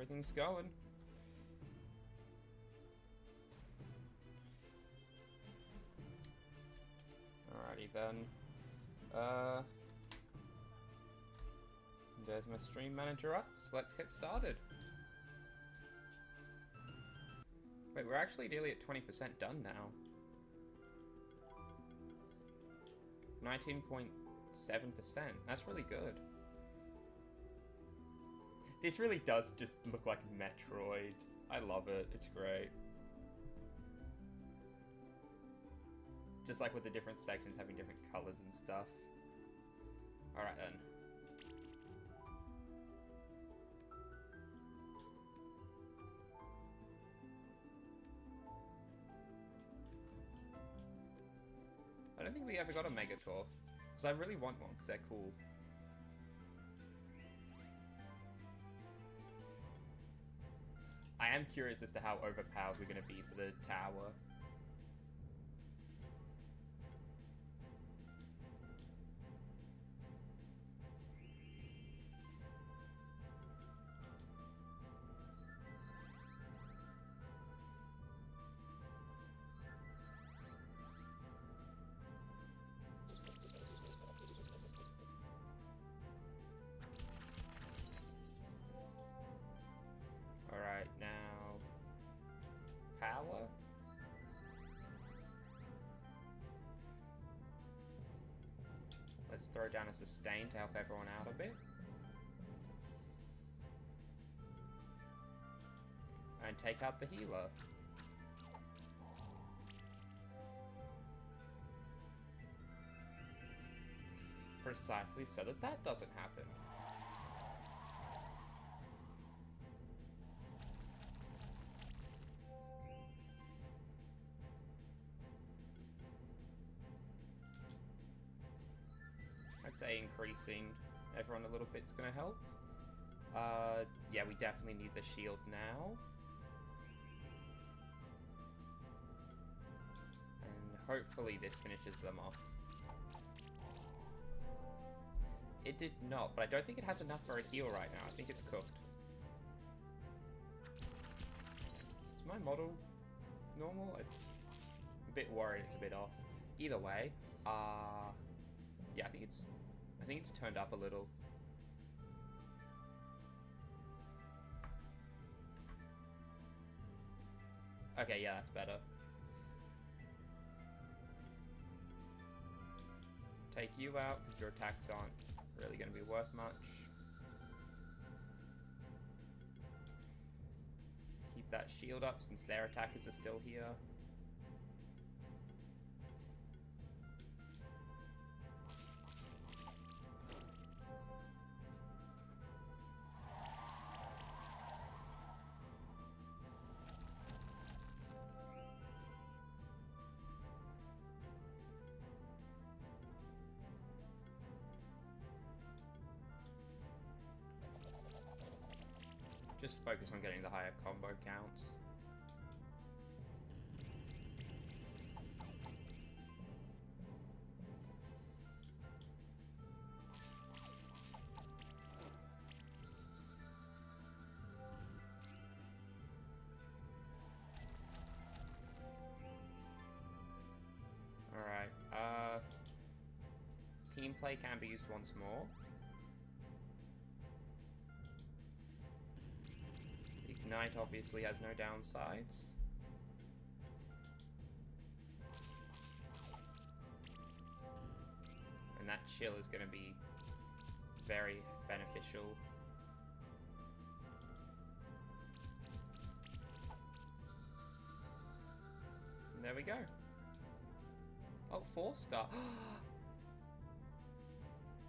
everything's going. Alrighty then. There's my stream manager up, so let's get started. Wait, we're actually nearly at 20% done now. 19.7%. That's really good. This really does just look like Metroid. I love it. It's great. Just like with the different sections having different colors and stuff. Alright then. I don't think we ever got a Megator, because I really want one because they're cool. I am curious as to how overpowered we're going to be for the tower. Alright, now... power? Let's throw down a sustain to help everyone out a bit. And take out the healer. Precisely so that that doesn't happen. I'd say increasing everyone a little bit is going to help. Yeah, we definitely need the shield now. And hopefully this finishes them off. It did not, but I don't think it has enough for a heal right now. I think it's cooked. Is my model normal? I'm a bit worried it's a bit off. Either way, yeah, I think it's turned up a little. Okay, yeah, that's better. Take you out because your attacks aren't really going to be worth much. Keep that shield up since their attackers are still here. Just focus on getting the higher combo count. Alright, team play can be used once more. Ignite obviously has no downsides. And that chill is going to be very beneficial. And there we go. Oh, 4-star.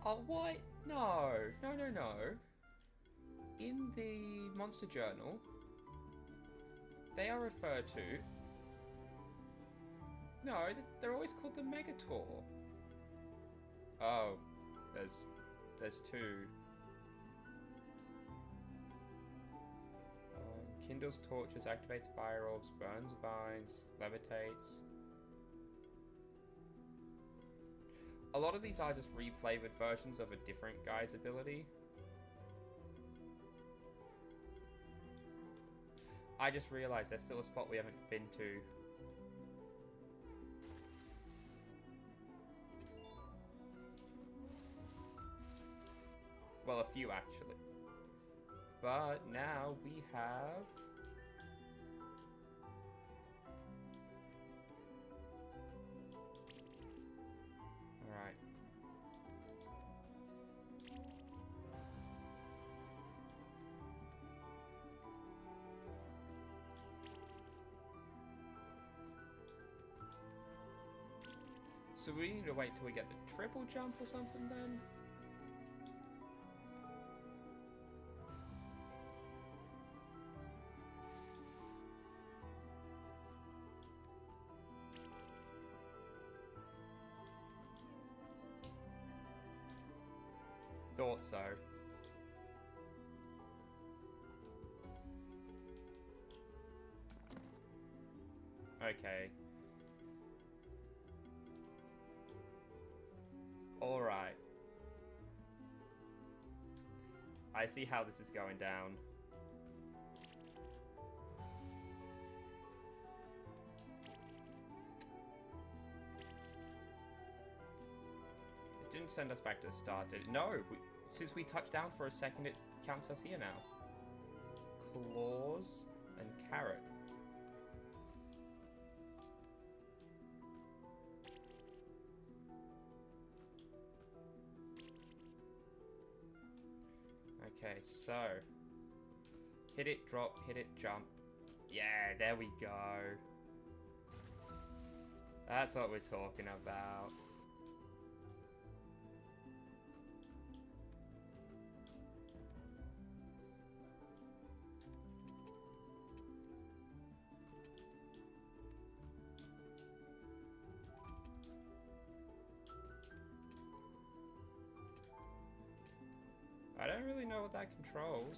Oh, what? No. No, no, no. In the Monster Journal, they are referred to... No, they're always called the Megator. Oh, there's two. Kindles torches, activates fire orbs, burns vines, levitates. A lot of these are just reflavored versions of a different guy's ability. I just realised there's still a spot we haven't been to. Well, a few actually. But now we have... Alright. So we need to wait till we get the triple jump or something then? Thought so. Okay. Alright. I see how this is going down. It didn't send us back to the start, did it? No! Since we touched down for a second, it counts us here now. Claws and carrot. Okay, so hit it, drop, hit it, jump. Yeah, there we go. That's what we're talking about. I don't really know what that controls.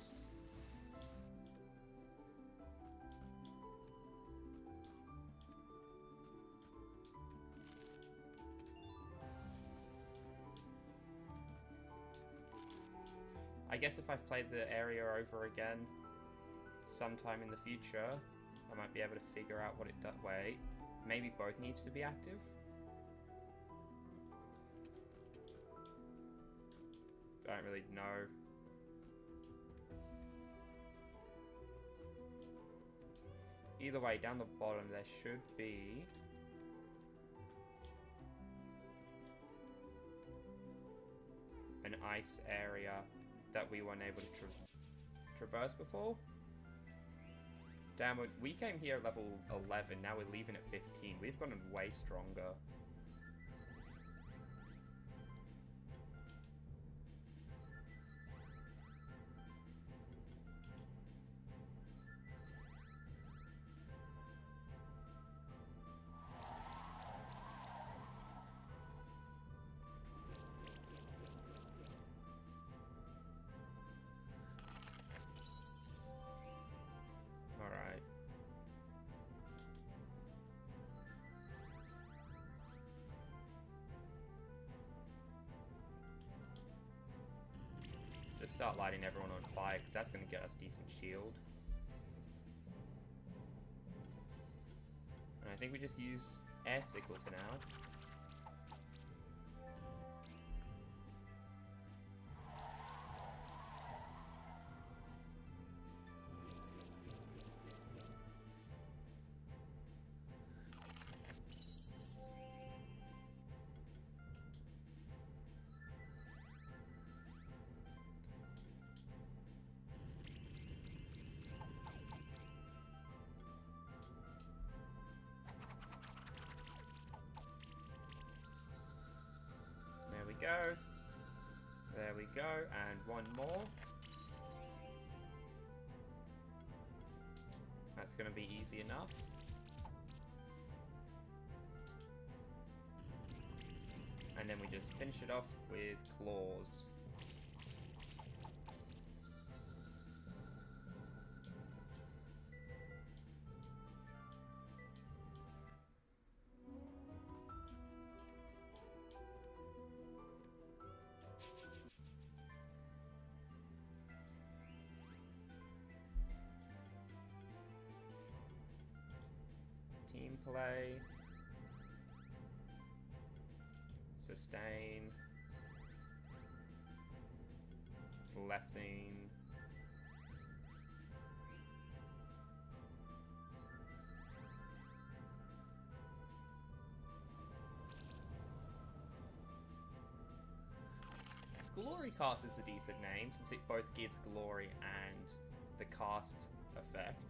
I guess if I played the area over again sometime in the future, I might be able to figure out what it does. Wait, maybe both needs to be active? I don't really know. Either way, down the bottom there should be an ice area that we weren't able to traverse before. Damn, we came here at level 11, now we're leaving at 15. We've gotten way stronger. Alright. Just start lighting everyone on fire, because that's going to get us decent shield. And I think we just use air sickle for now. Go. There we go, and one more. That's going to be easy enough. And then we just finish it off with claws. team play. Sustain. Blessing. Glory Cast is a decent name, since it both gives glory and the cast effect.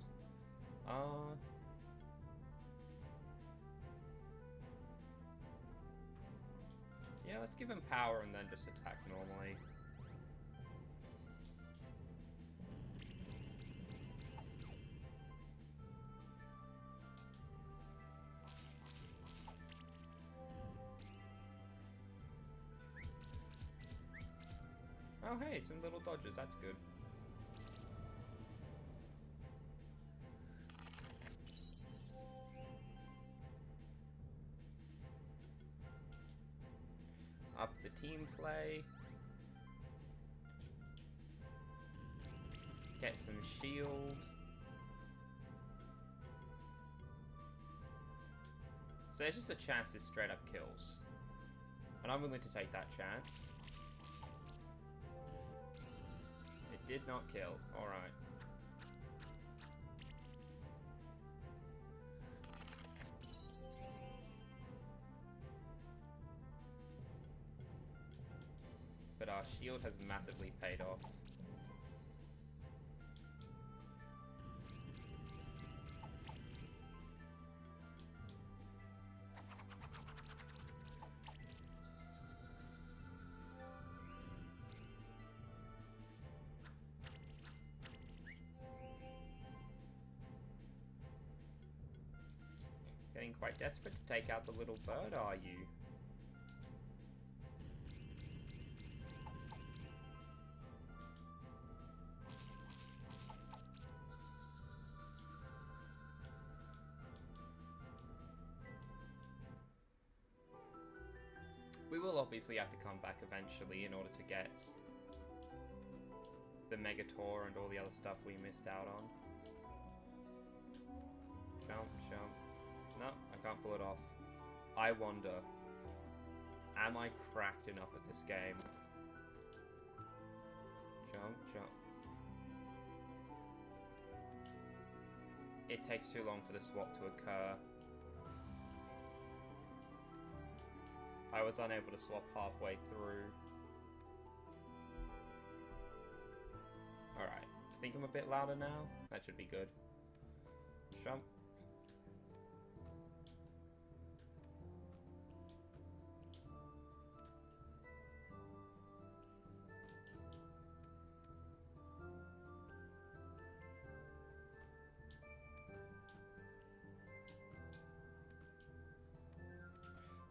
Yeah, let's give him power and then just attack normally. Oh hey, some little dodges, that's good. Up the team play. Get some shield. So there's just a chance this straight up kills. And I'm willing to take that chance. It did not kill. Alright. But our shield has massively paid off. Getting quite desperate to take out the little bird, are you? We will obviously have to come back eventually in order to get the Megator and all the other stuff we missed out on. Jump, jump. No, I can't pull it off. I wonder, am I cracked enough at this game? Jump, jump. It takes too long for the swap to occur. I was unable to swap halfway through. Alright, I think I'm a bit louder now. That should be good. Jump.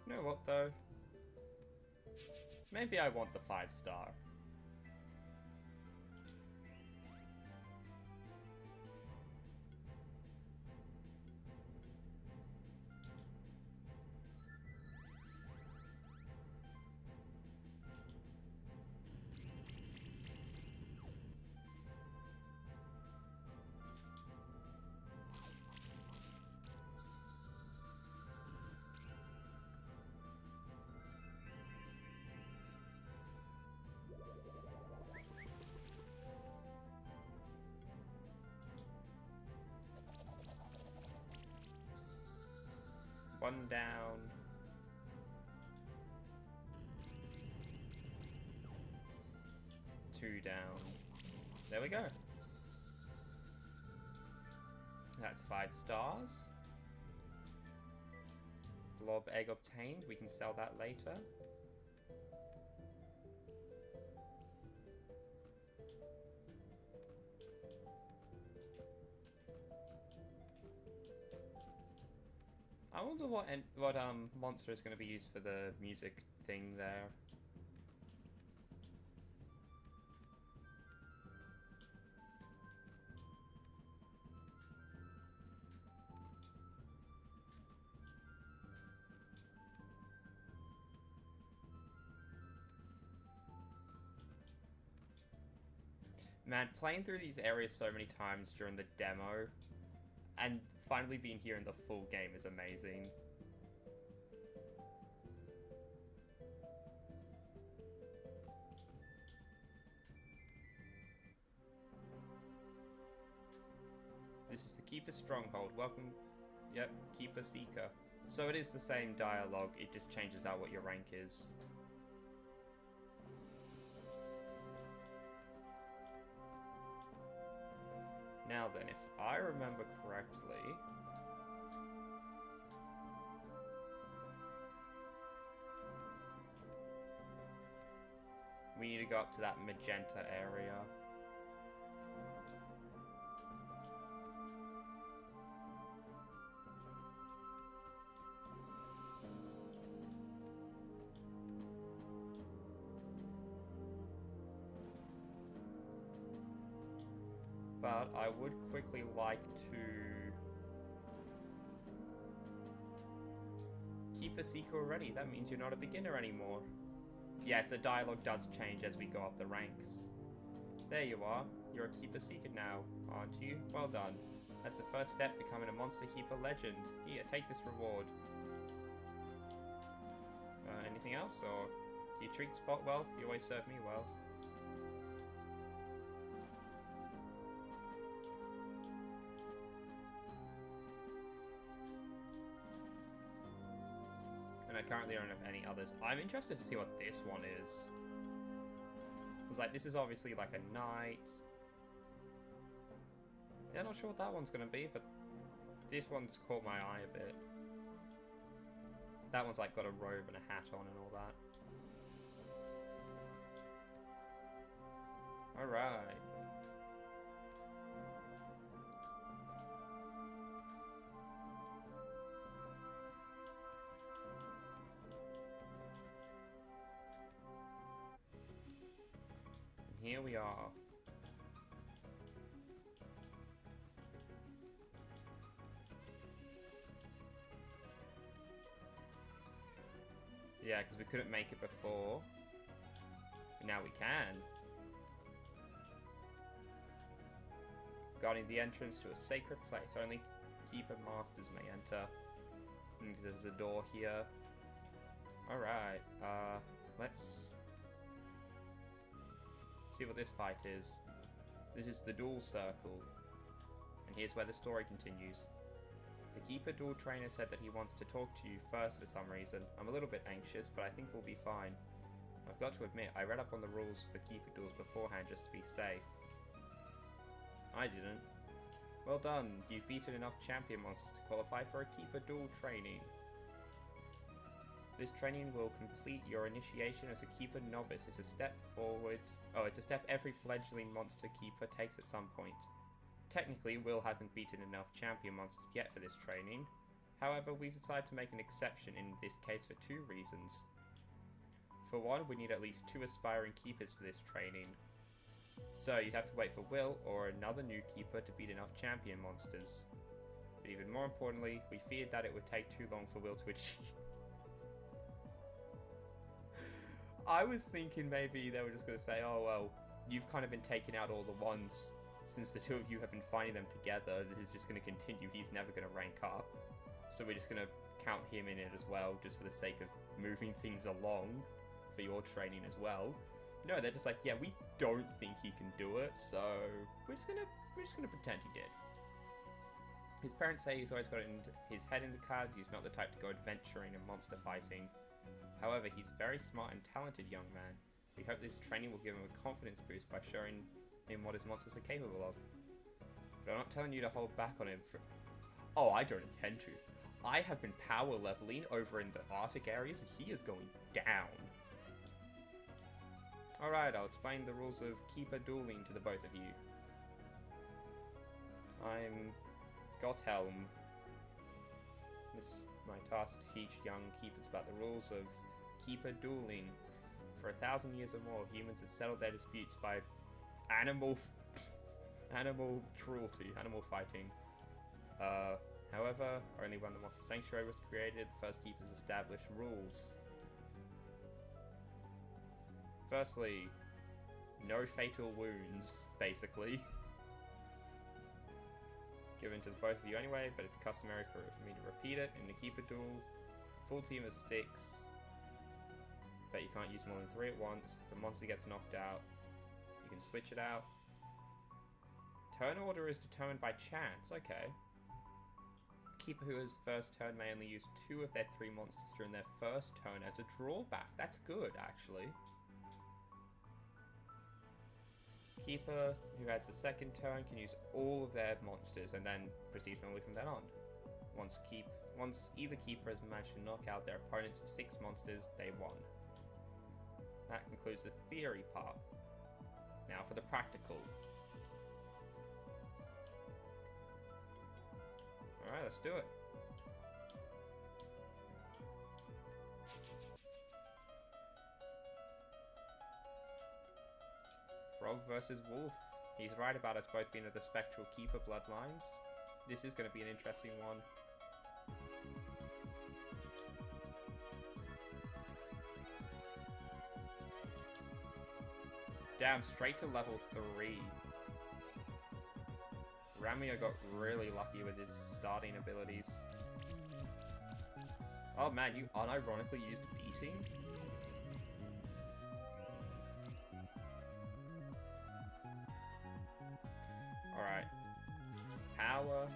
You know what though? Maybe I want the 5-star. One down. Two down. There we go. That's 5 stars. Blob egg obtained. We can sell that later. I wonder what monster is going to be used for the music thing there. Man, playing through these areas so many times during the demo, and finally being here in the full game is amazing. This is the Keeper's Stronghold. Welcome. Yep, Keeper Seeker. So it is the same dialogue, it just changes out what your rank is. Now then, if I remember correctly... we need to go up to that magenta area. But I would quickly like to keep a seeker already. That means you're not a beginner anymore. Yes, the dialogue does change as we go up the ranks. There you are. You're a keeper seeker now, aren't you? Well done. That's the first step, becoming a monster keeper legend. Here, take this reward. Anything else, or do you treat Spot well? You always serve me well. And I currently don't have any others. I'm interested to see what this one is. Because, like, this is obviously like a knight. Yeah, not sure what that one's going to be, but this one's caught my eye a bit. That one's, like, got a robe and a hat on and all that. Alright. Here we are. Yeah, because we couldn't make it before. But now we can. Guarding the entrance to a sacred place. Only keeper masters may enter. There's a door here. Alright, let's see what this fight is. This is the duel circle. And here's where the story continues. The Keeper duel trainer said that he wants to talk to you first for some reason. I'm a little bit anxious, but I think we'll be fine. I've got to admit, I read up on the rules for Keeper duels beforehand just to be safe. I didn't. Well done, you've beaten enough champion monsters to qualify for a Keeper duel training. This training will complete your initiation as a Keeper novice. It's a step forward. Oh, it's a step every fledgling monster Keeper takes at some point. Technically, Will hasn't beaten enough champion monsters yet for this training. However, we've decided to make an exception in this case for two reasons. For one, we need at least 2 aspiring Keepers for this training. So you'd have to wait for Will or another new Keeper to beat enough champion monsters. But even more importantly, we feared that it would take too long for Will to achieve. I was thinking maybe they were just going to say, oh well, you've kind of been taking out all the ones since the two of you have been finding them together. This is just going to continue. He's never going to rank up. So we're just going to count him in it as well, just for the sake of moving things along for your training as well. No, they're just like, yeah, we don't think he can do it, so we're just gonna pretend he did. His parents say he's always got his head in the clouds. He's not the type to go adventuring and monster fighting. However, he's a very smart and talented young man. We hope this training will give him a confidence boost by showing him what his monsters are capable of. But I'm not telling you to hold back on him for... Oh, I don't intend to. I have been power leveling over in the Arctic areas, and he is going down. Alright, I'll explain the rules of Keeper dueling to the both of you. I'm Gothelm. This is my task to teach young Keepers about the rules of Keeper dueling. For 1,000 years or more, humans have settled their disputes by animal cruelty, animal fighting. However, only when the Monster Sanctuary was created, the first Keepers established rules. Firstly, no fatal wounds, basically. given to both of you anyway, but it's customary for me to repeat it. In the keeper duel, full team of 6, but you can't use more than 3 at once. If a monster gets knocked out, you can switch it out. Turn order is determined by chance. Okay. Keeper who has first turn may only use 2 of their 3 monsters during their first turn as a drawback. That's good, actually. Keeper who has the second turn can use all of their monsters and then proceeds normally from then on. Once either keeper has managed to knock out their opponent's 6 monsters, they won. That concludes the theory part. Now for the practical. Alright, let's do it. Frog versus Wolf. He's right about us both being of the Spectral Keeper bloodlines. This is going to be an interesting one. Damn, straight to level 3. Ramia got really lucky with his starting abilities. Oh man, you unironically used beating? Alright. Power.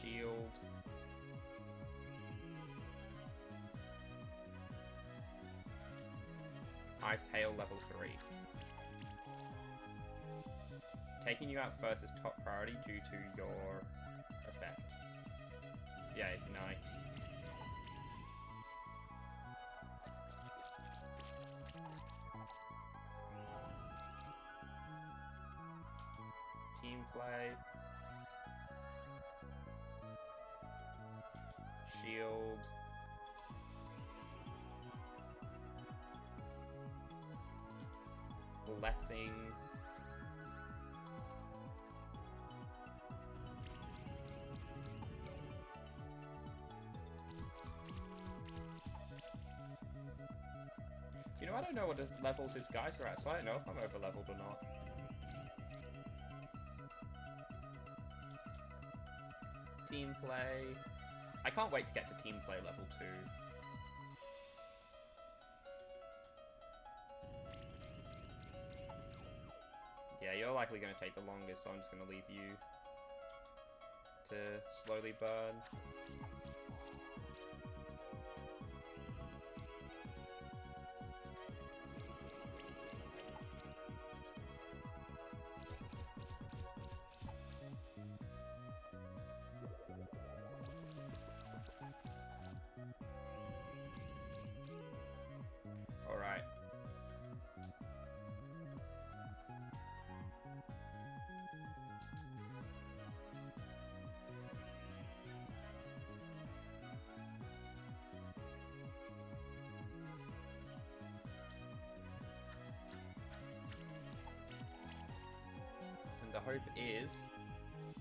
Shield. Ice Hail level 3. Taking you out first is top priority due to your effect. Yeah, Ignite. Team play. Shield. Blessing. You know, I don't know what levels his guys are at, so I don't know if I'm over-leveled or not. Team play. I can't wait to get to team play level 2. Yeah, you're likely going to take the longest, so I'm just going to leave you to slowly burn. Alright. And the hope is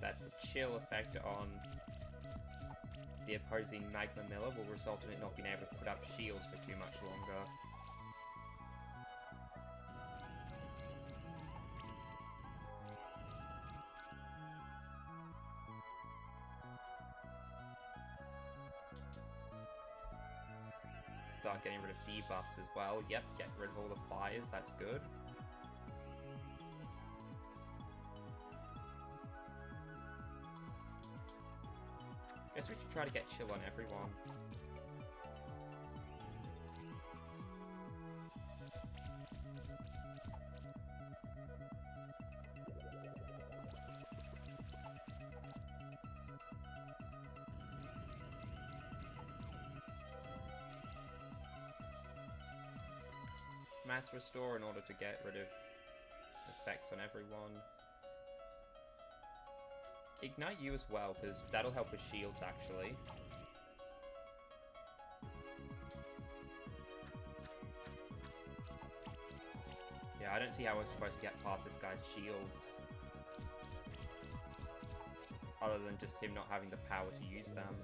that the chill effect on the opposing Magma Miller will result in it not being able to put up shields for too much longer. Start getting rid of debuffs as well. Yep, get rid of all the fires, that's good. Guess we should try to get chill on everyone. Mass Restore in order to get rid of effects on everyone. Ignite you as well, because that'll help with shields, actually. Yeah, I don't see how we're supposed to get past this guy's shields. Other than just him not having the power to use them.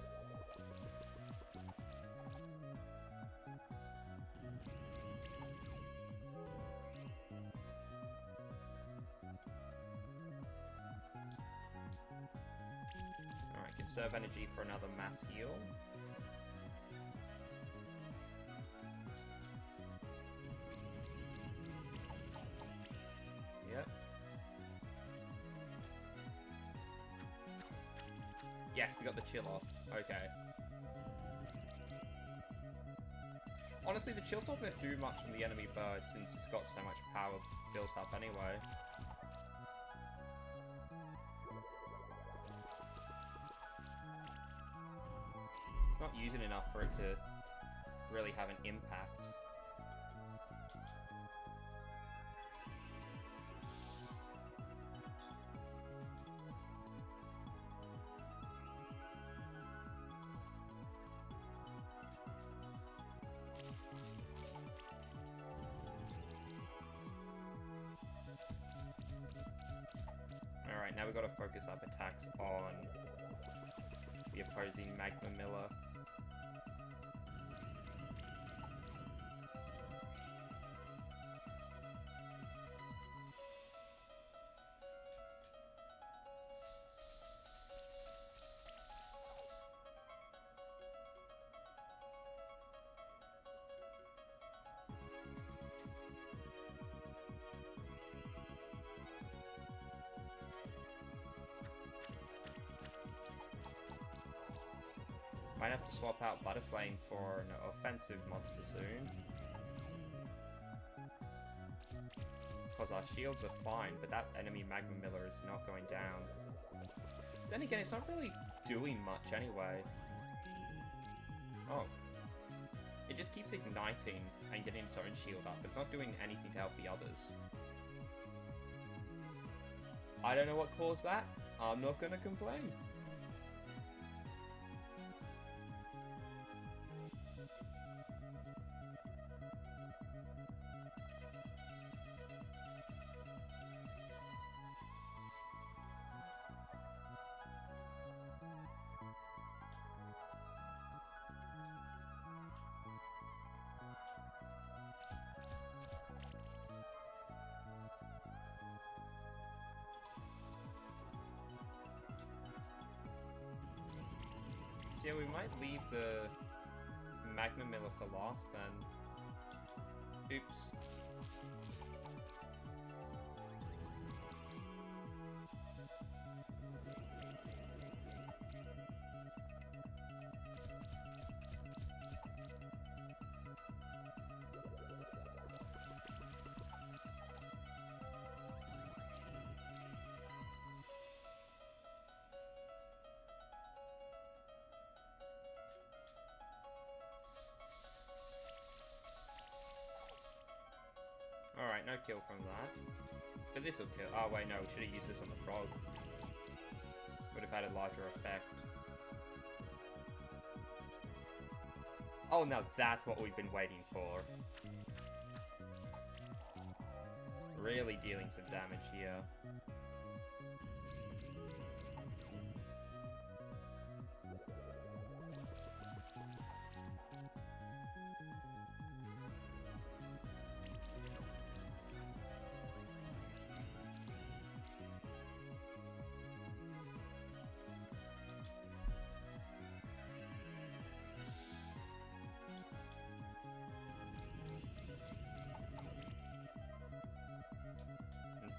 conserve energy for another mass heal. Yep. Yes, we got the chill off. Okay. Honestly, the chill's not going to do much on the enemy bird since it's got so much power built up anyway. It's not using enough for it to really have an impact. Alright, now we've got to focus up attacks on the opposing Magma Miller. Might have to swap out Butterflame for an offensive monster soon. Because our shields are fine, but that enemy Magma Miller is not going down. Then again, it's not really doing much anyway. Oh. It just keeps igniting and getting its own shield up. It's not doing anything to help the others. I don't know what caused that. I'm not gonna complain. Yeah, we might leave the Magma Miller for last then. Oops. Alright, no kill from that. But this'll kill. Oh wait, no, we should have used this on the frog. Would have had a larger effect. Oh, now that's what we've been waiting for. Really dealing some damage here.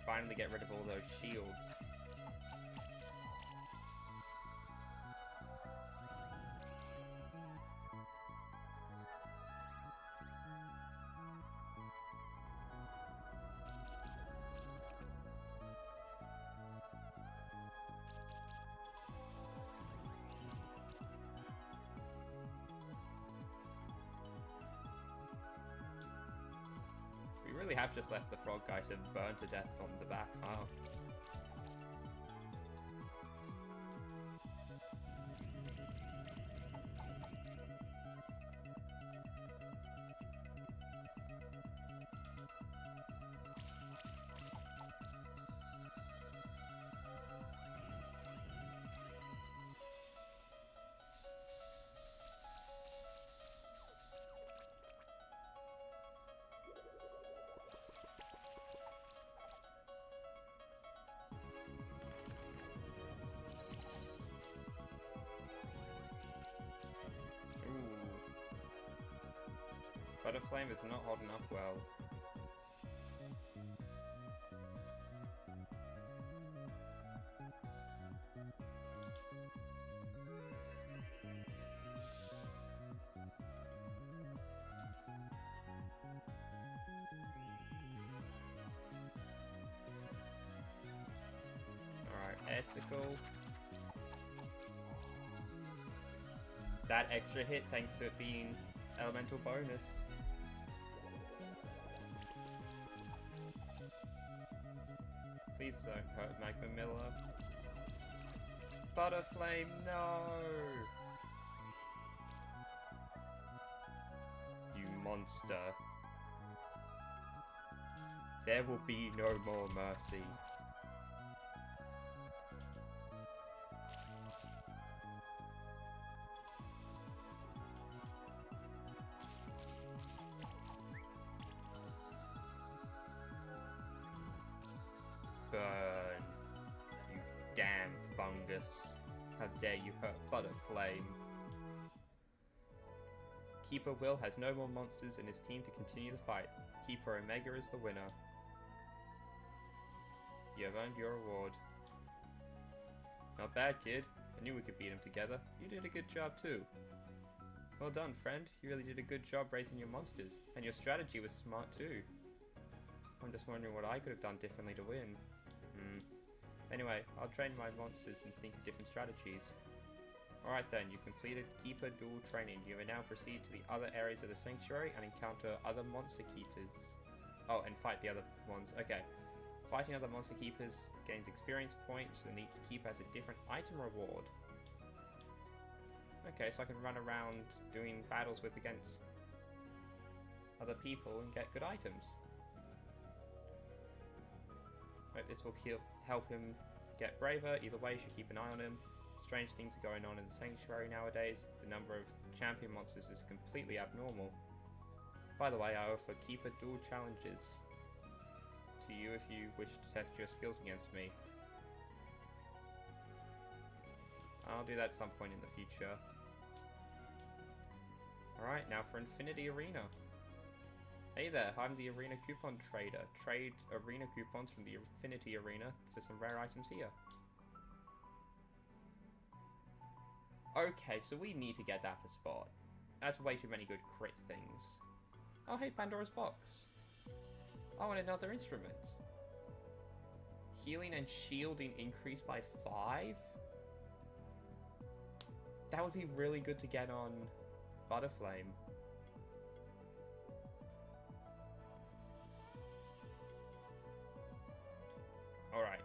Finally get rid of all those shields. We really have just left the frog guy to burn to death from the back, huh? Butterflame is not holding up well. Alright, Icicle. That extra hit thanks to it being elemental bonus. Please don't hurt Magma Miller. Butterflame, no! You monster. There will be no more mercy. Burn. You damn fungus. How dare you hurt Butterflame. Keeper Will has no more monsters in his team to continue the fight. Keeper Omega is the winner. You have earned your reward. Not bad, kid. I knew we could beat him together. You did a good job too. Well done, friend. You really did a good job raising your monsters. And your strategy was smart too. I'm just wondering what I could have done differently to win. Anyway, I'll train my monsters and think of different strategies. Alright then, you completed Keeper Duel training. You may now proceed to the other areas of the Sanctuary and encounter other Monster Keepers. Oh, and fight the other ones. Okay. Fighting other Monster Keepers gains experience points, and each keeper has a different item reward. Okay, so I can run around doing battles with against other people and get good items. Right, this will help him get braver. Either way, you should keep an eye on him. Strange things are going on in the Sanctuary nowadays. The number of champion monsters is completely abnormal. By the way, I offer Keeper Duel challenges to you if you wish to test your skills against me. I'll do that at some point in the future. Alright, now for Infinity Arena. Hey there, I'm the Arena Coupon Trader. Trade Arena coupons from the Infinity Arena for some rare items here. Okay, so we need to get that for Spot. That's way too many good crit things. Oh hey, Pandora's Box. Oh, and another instrument. Healing and shielding increased by 5? That would be really good to get on Butterflame. Alright.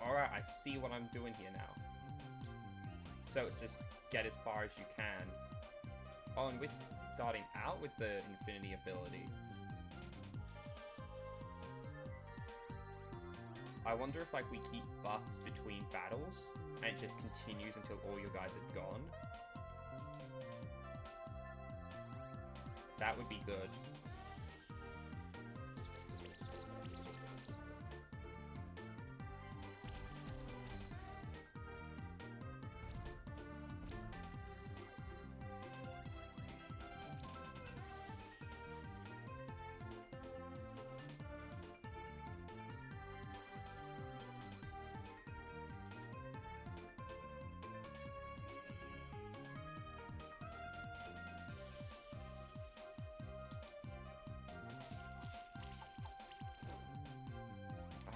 Alright, I see what I'm doing here now. So it's just get as far as you can. Oh, and we're starting out with the Infinity ability. I wonder if like we keep buffs between battles and it just continues until all your guys are gone. That would be good.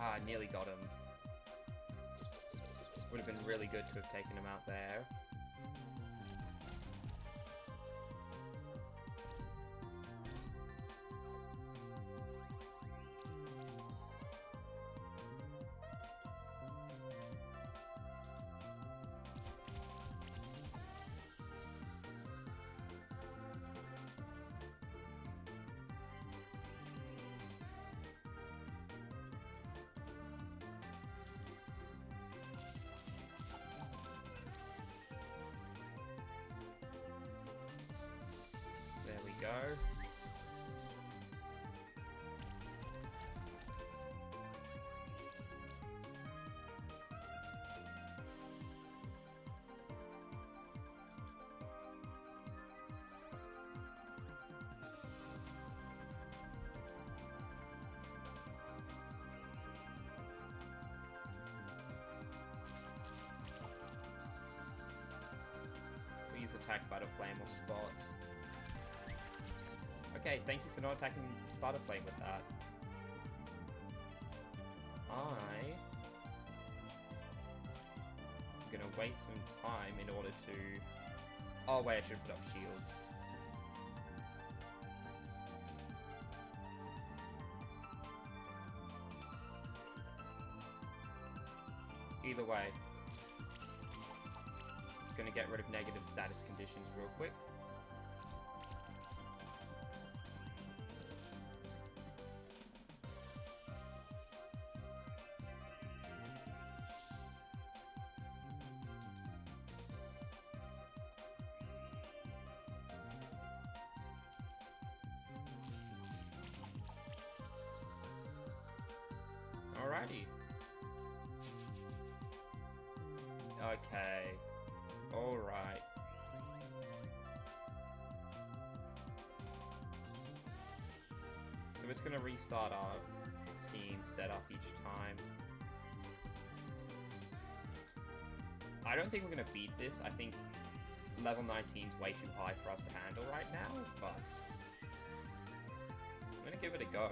Ah, nearly got him. Would have been really good to have taken him out there. There we go. attacked by the flame or spot. Okay, thank you for not attacking Butterflame with that. I'm gonna waste some time in order to... Oh wait, I should put up shields. Either way, gonna get rid of negative status conditions real quick. Alrighty. Okay. Alright. So it's gonna restart our team setup each time. I don't think we're gonna beat this. I think level 19 is way too high for us to handle right now, but I'm gonna give it a go.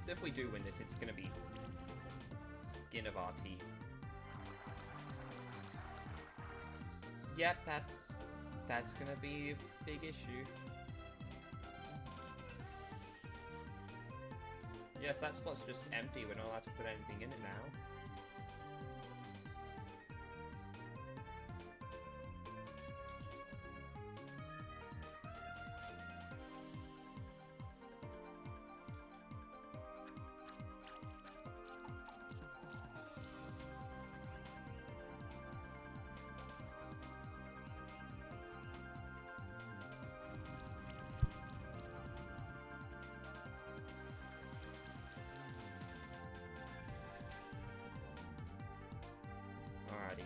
So if we do win this, it's gonna be skin of our teeth. Yep, that's gonna be a big issue. Yes, that slot's just empty. We're not allowed to put anything in it now. Alrighty.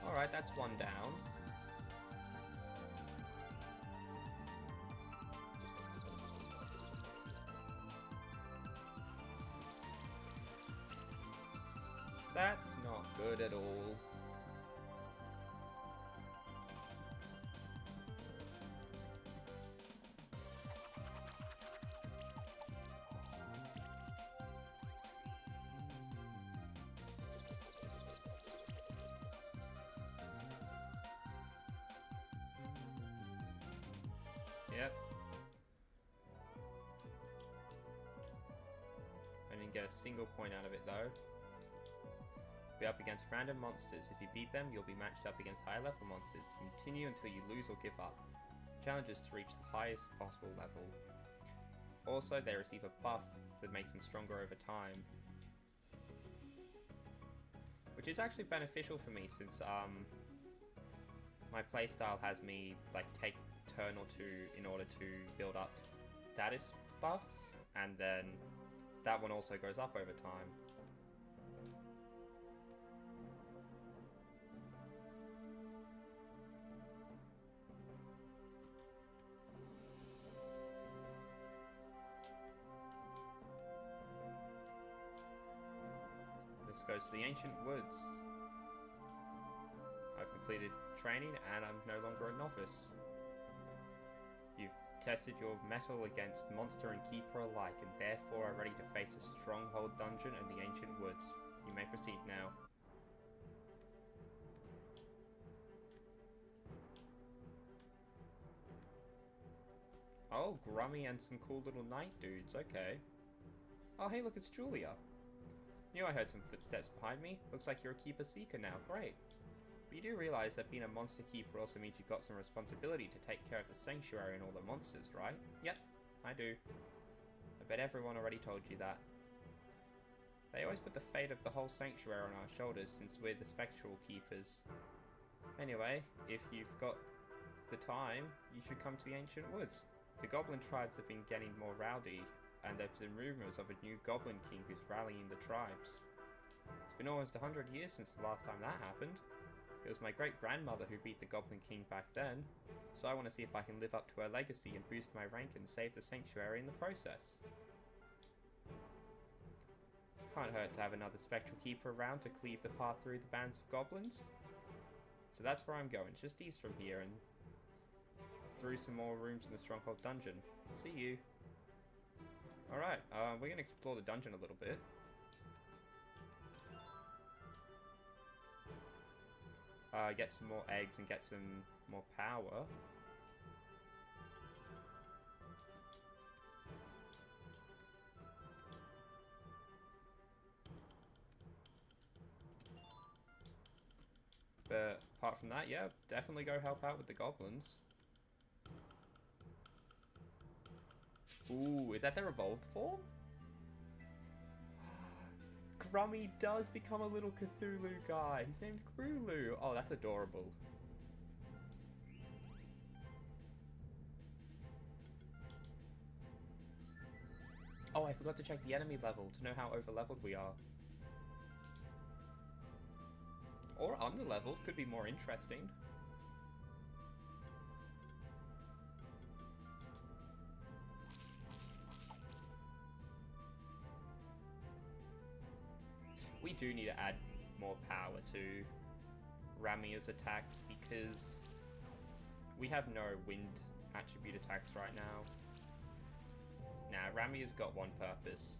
Alright, that's one down. That's not good at all. Yep. I didn't get a single point out of it though. Be up against random monsters. If you beat them, you'll be matched up against higher level monsters. Continue until you lose or give up. Challenges to reach the highest possible level. Also, they receive a buff that makes them stronger over time. Which is actually beneficial for me since my playstyle has me like take a turn or two in order to build up status buffs, and then that one also goes up over time. This goes to the Ancient Woods. I've completed training and I'm no longer a novice. You've tested your mettle against monster and keeper alike and therefore are ready to face a stronghold dungeon and the Ancient Woods. You may proceed now. Oh, Grummy and some cool little knight dudes, okay. Oh hey, look, it's Julia. Knew I heard some footsteps behind me. Looks like you're a keeper seeker now, great. But you do realise that being a monster keeper also means you've got some responsibility to take care of the sanctuary and all the monsters, right? Yep, I do. I bet everyone already told you that. They always put the fate of the whole sanctuary on our shoulders since we're the spectral keepers. Anyway, if you've got the time, you should come to the ancient woods. The goblin tribes have been getting more rowdy, and there's been rumours of a new goblin king who's rallying the tribes. It's been almost 100 years since the last time that happened. It was my great-grandmother who beat the goblin king back then, so I want to see if I can live up to her legacy and boost my rank and save the sanctuary in the process. Can't hurt to have another spectral keeper around to cleave the path through the bands of goblins. So that's where I'm going, just east from here, and through some more rooms in the Stronghold dungeon. See you. Alright, we're going to explore the dungeon a little bit. Get some more eggs and get some more power. But apart from that, yeah, definitely go help out with the goblins. Ooh, is that their evolved form? Grummy does become a little Cthulhu guy. He's named Grulu. Oh, that's adorable. Oh, I forgot to check the enemy level to know how over-leveled we are. Or under-leveled, could be more interesting. We do need to add more power to Ramia's attacks because we have no wind attribute attacks right now. Nah, Ramia's got one purpose.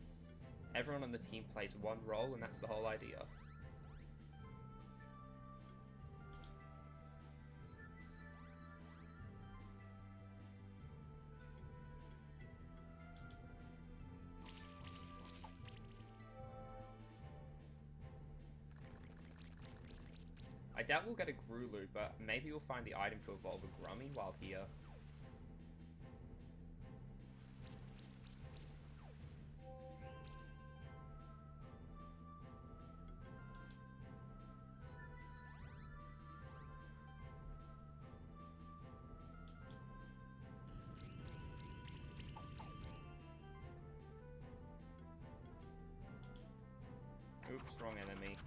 Everyone on the team plays one role and that's the whole idea. I doubt we'll get a Grulu, but maybe we'll find the item to evolve a Grummy while here. Oops, wrong enemy.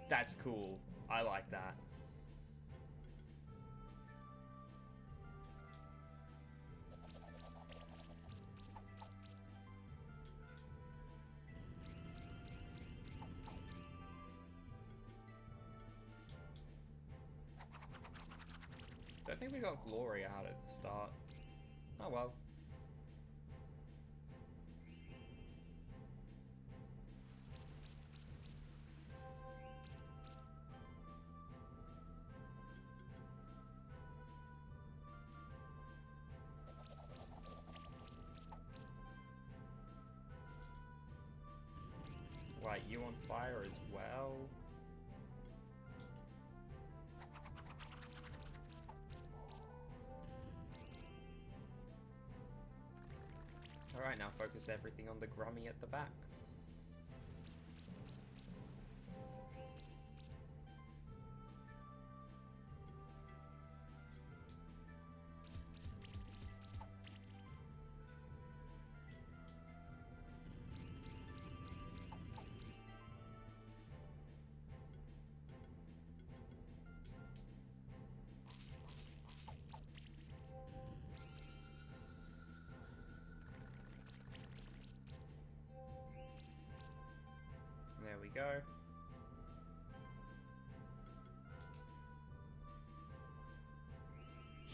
That's cool. I like that. Don't think we got Glory out at the start. Oh well. Light you on fire as well. Alright, now focus everything on the Grummy at the back. There we go.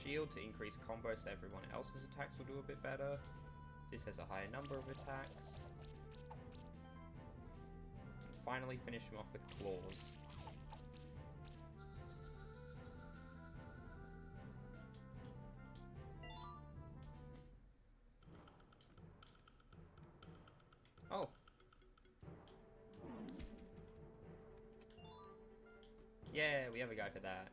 Shield to increase combo so everyone else's attacks will do a bit better. This has a higher number of attacks. And finally finish him off with claws. Yeah, we have a guy for that.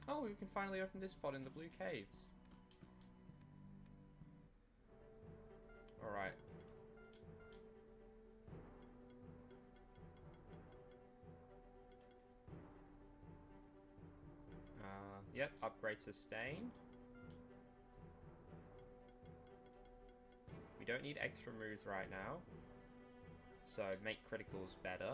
Oh, we can finally open this spot in the Blue Caves. Alright. Yep, upgrade sustain. We don't need extra moves right now. So make criticals better.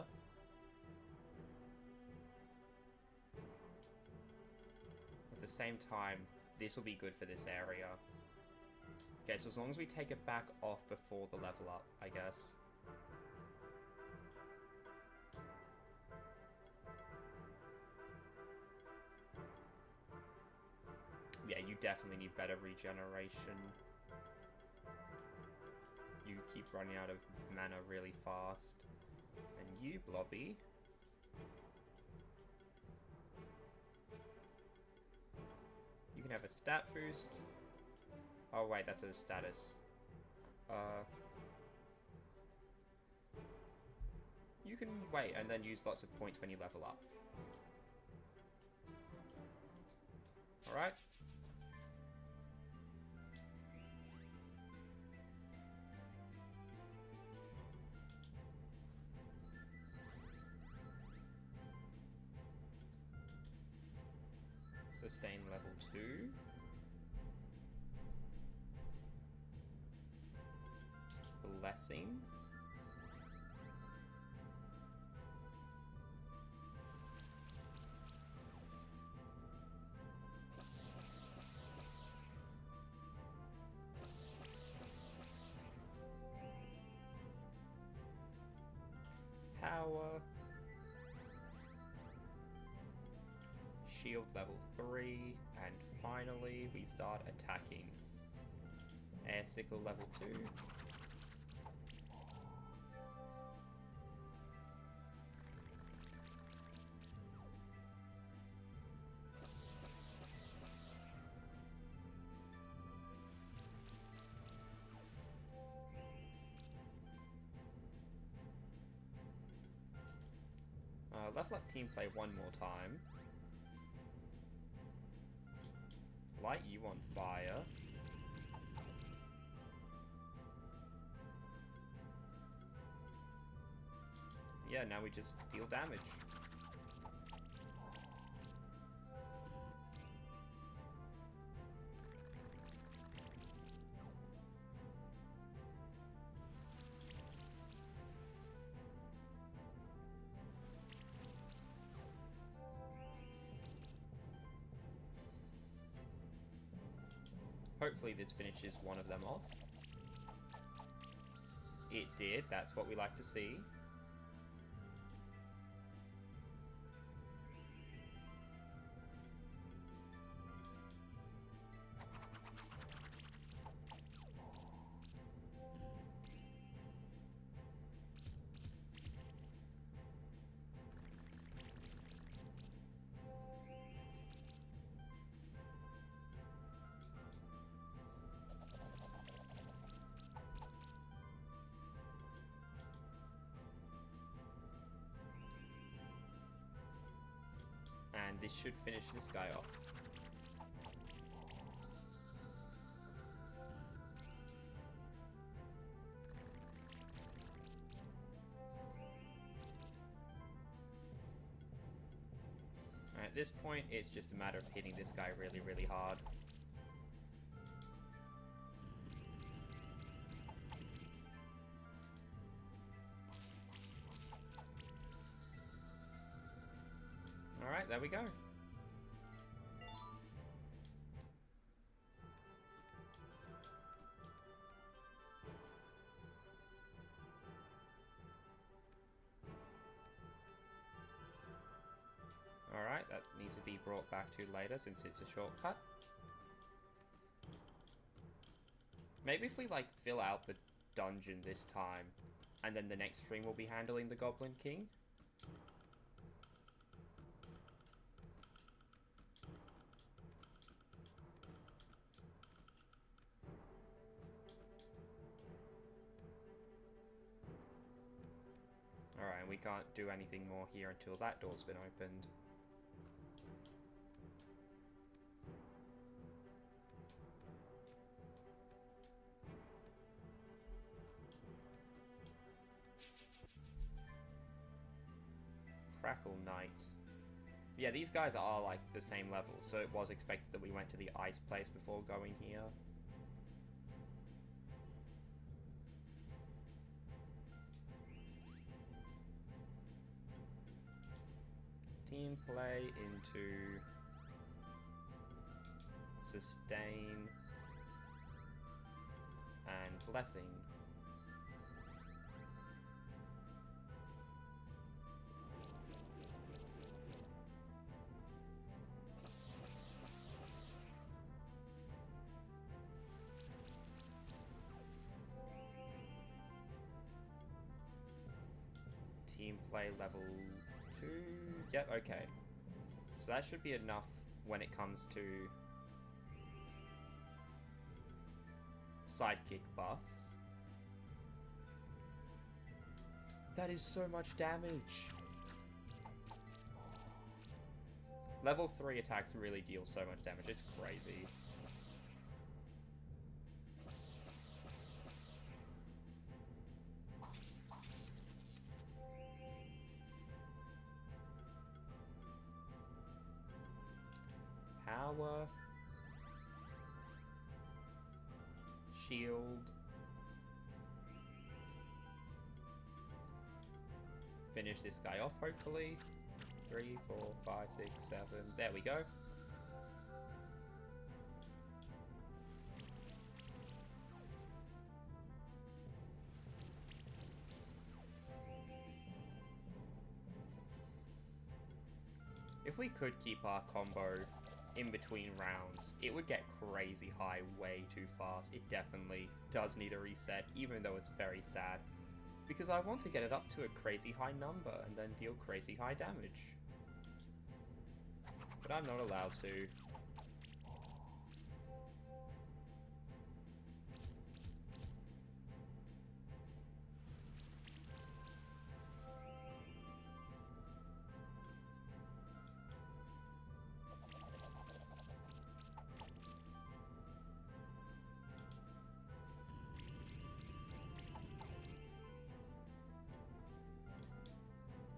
At the same time, this will be good for this area. Okay, so as long as we take it back off before the level up, I guess. Yeah, you definitely need better regeneration. You keep running out of mana really fast. And you, Blobby. You can have a stat boost. Oh wait, that's a status. You can wait and then use lots of points when you level up. Alright. Sustain level 2. Blessing. Power. Shield level 3. And finally, we start attacking. Air Sickle level 2. Level up team play one more time. Light you on fire. Yeah, now we just deal damage. Hopefully this finishes one of them off. It did, that's what we like to see. And this should finish this guy off. At this point, it's just a matter of hitting this guy really, really hard. Alright, there we go. Alright, that needs to be brought back to later since it's a shortcut. Maybe if we, like, fill out the dungeon this time, and then the next stream we'll be handling the Goblin King. and we can't do anything more here until that door's been opened. Crackle Knight. Yeah, these guys are like the same level, so it was expected that we went to the ice place before going here. Team play into sustain and blessing. Team play level 2. Yep, okay. So that should be enough when it comes to sidekick buffs. That is so much damage. Level 3 attacks really deal so much damage. It's crazy. Power. Shield. Finish this guy off, hopefully. 3, 4, 5, 6, 7. There we go. If we could keep our combo in between rounds, it would get crazy high way too fast. It definitely does need a reset, even though it's very sad. Because I want to get it up to a crazy high number and then deal crazy high damage. But I'm not allowed to.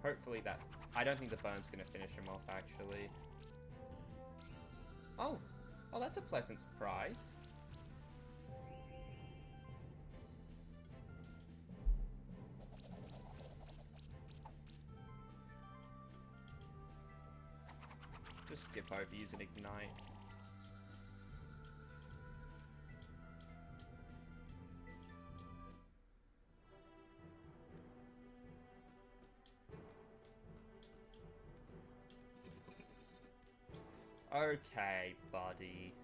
Hopefully that... I don't think the burn's going to finish him off, actually. Oh! Oh, that's a pleasant surprise. Just skip over using Ignite. Okay, buddy.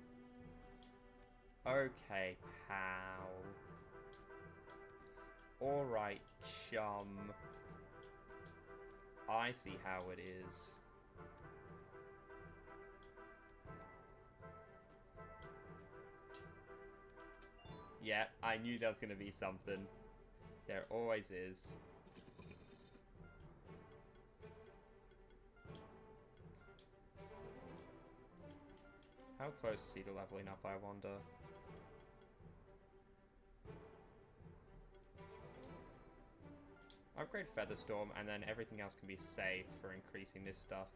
Okay, pal. Alright, chum. I see how it is. Yeah, I knew there was going to be something. There always is. How close is he to leveling up, I wonder? Upgrade Featherstorm, and then everything else can be saved for increasing this stuff.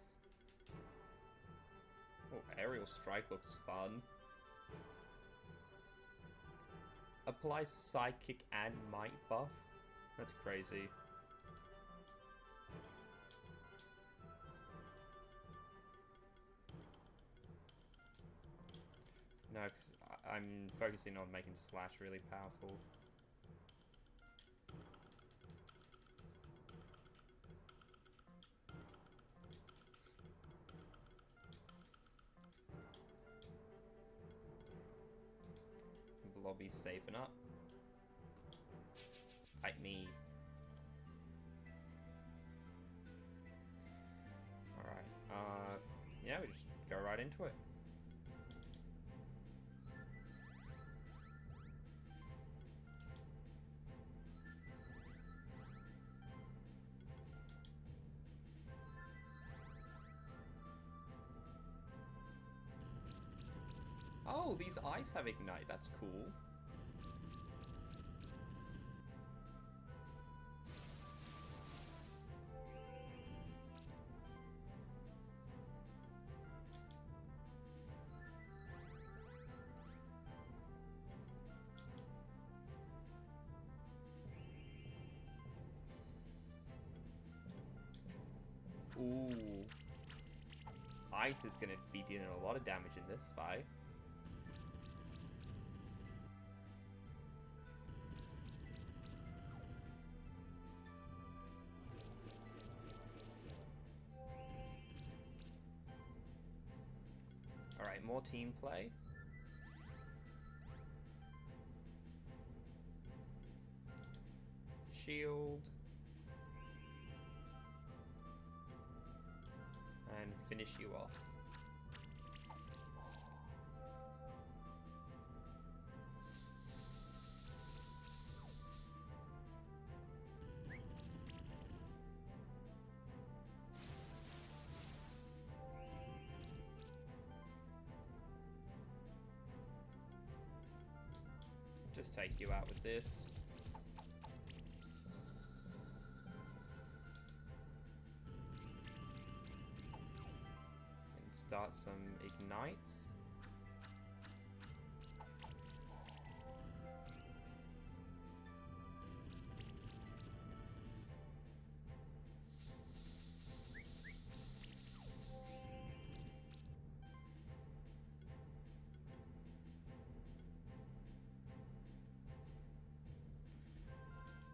Oh, Aerial Strike looks fun. Apply Psychic and Might buff? That's crazy. No, because I'm focusing on making Slash really powerful. The lobby's safen up. Fight me. Alright, yeah, we just go right into it. Oh, these eyes have ignite. That's cool. Ooh. Ice is going to be dealing a lot of damage in this fight. Alright, more team play. Shield. And finish you off. Just take you out with this. And start some ignites.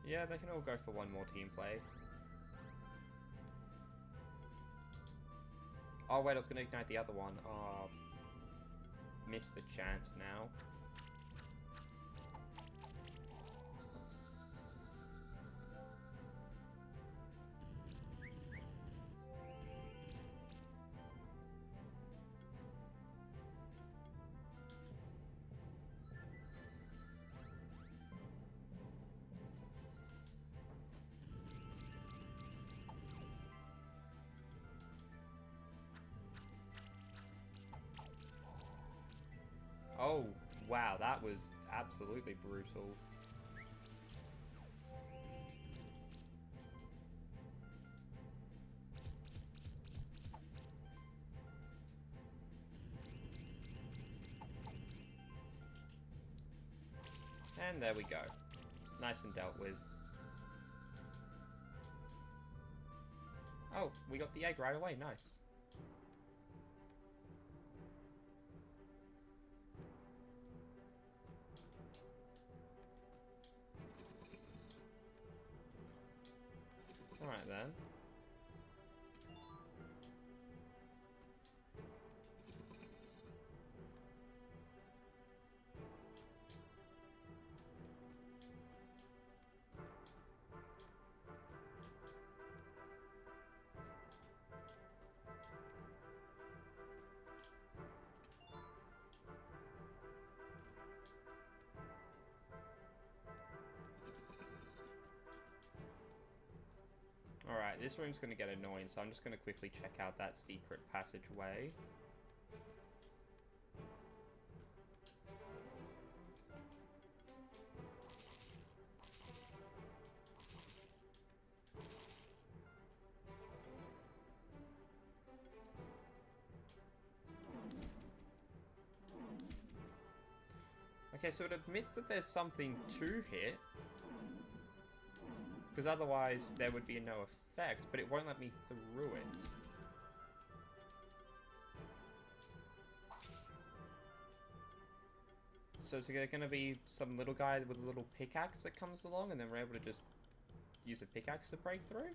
Yeah, they can all go for one more team play. Oh wait, I was going to ignite the other one. Oh, missed the chance now. Oh, wow, that was absolutely brutal. And there we go. Nice and dealt with. Oh, we got the egg right away, nice. Alright then. Alright, this room's going to get annoying, so I'm just going to quickly check out that secret passageway. Okay, so it admits that there's something to hit. Because otherwise there would be no effect, but it won't let me through it. So is there going to be some little guy with a little pickaxe that comes along and then we're able to just use a pickaxe to break through?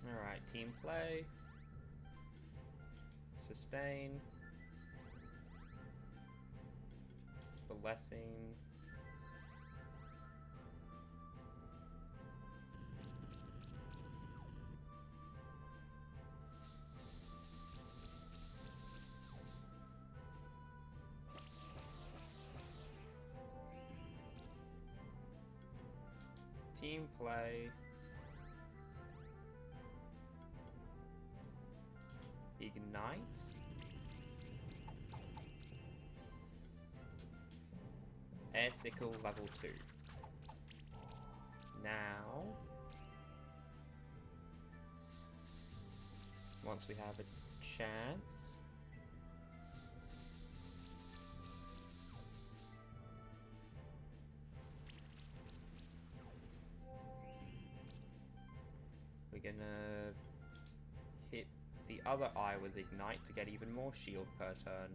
Alright, team play. Sustain. Blessing. Team play. Ignite. Air Sickle level 2. Now, once we have a chance, we're gonna hit the other eye with Ignite to get even more shield per turn.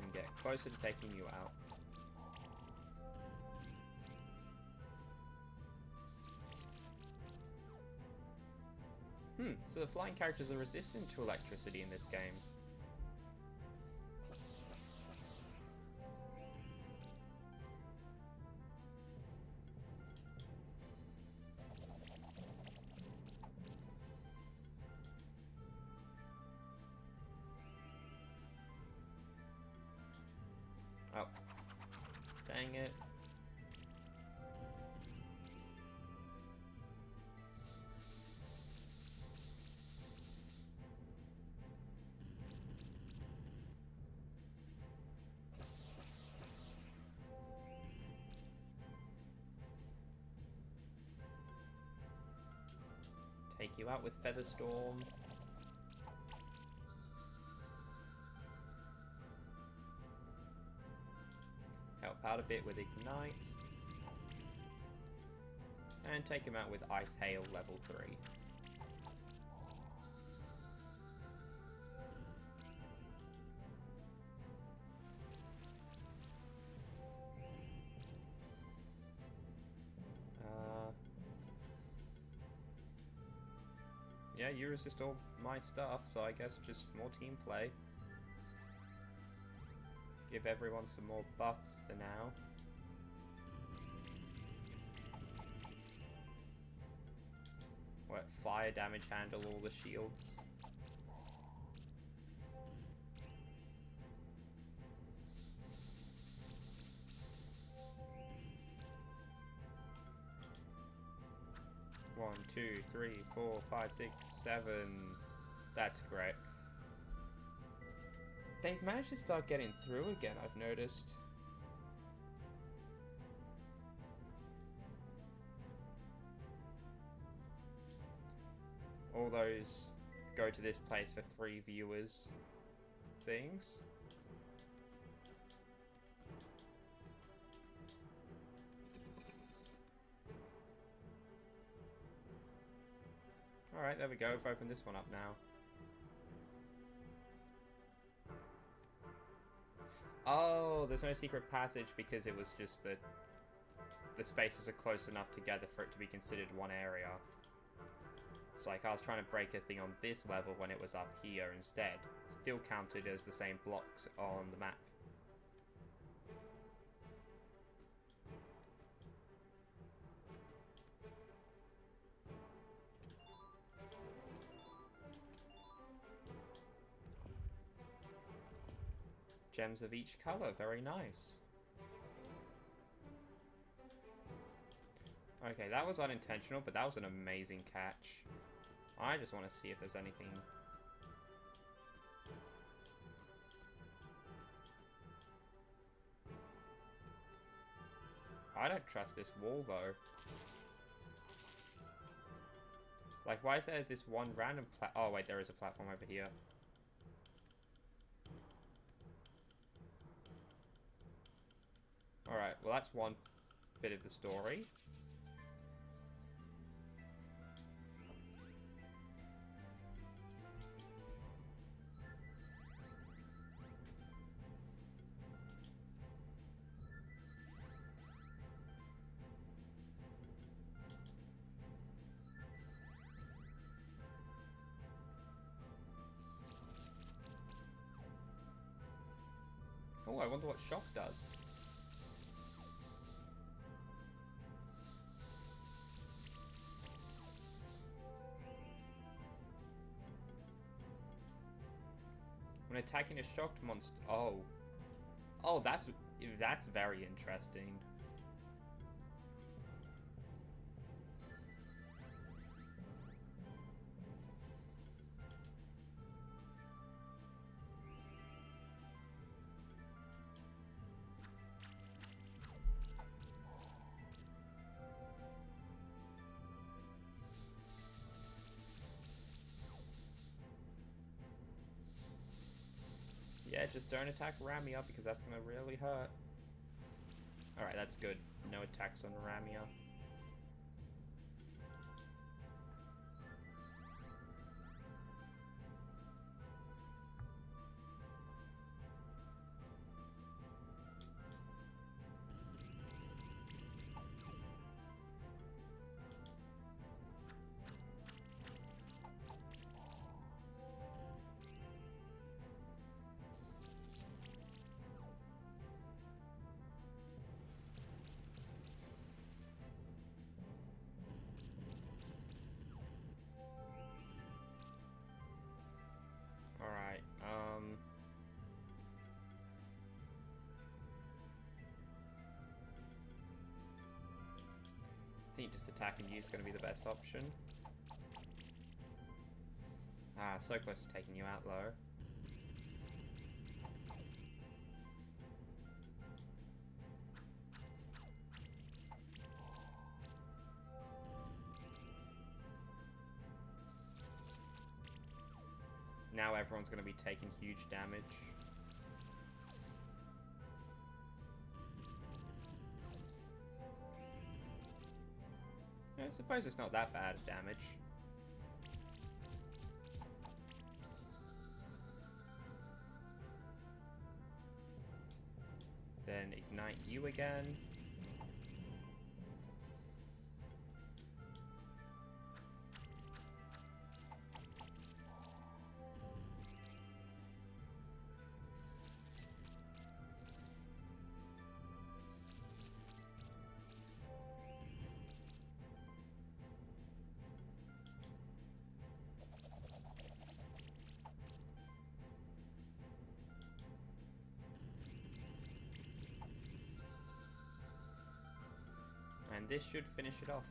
And get closer to taking you out. So the flying characters are resistant to electricity in this game. Oh. Dang it. Take you out with Featherstorm. Help out a bit with Ignite. And take him out with Ice Hail level 3. Yeah, you resist all my stuff, so I guess just more team play. Give everyone some more buffs for now. What, fire damage handle all the shields? One, two, 3, 4, 5, 6, 7. That's great. They've managed to start getting through again, I've noticed. All those go to this place for free viewers things. Alright, there we go. We've opened this one up now. Oh, there's no secret passage because it was just that the spaces are close enough together for it to be considered one area. It's like I was trying to break a thing on this level when it was up here instead. Still counted as the same blocks on the map. Gems of each color, very nice. Okay, that was unintentional, but that was an amazing catch. I just want to see if there's anything. I don't trust this wall, though. Like, why is there this one random oh, wait, there is a platform over here. Alright, well that's one bit of the story. Oh, I wonder what shock does. When attacking a shocked monster... Oh. Oh, that's very interesting. Yeah, just don't attack Ramia because that's going to really hurt. Alright, that's good. No attacks on Ramia. Alright, I think just attacking you is going to be the best option. Ah, so close to taking you out, though. Now everyone's going to be taking huge damage. I suppose it's not that bad of damage. Then ignite you again. And this should finish it off.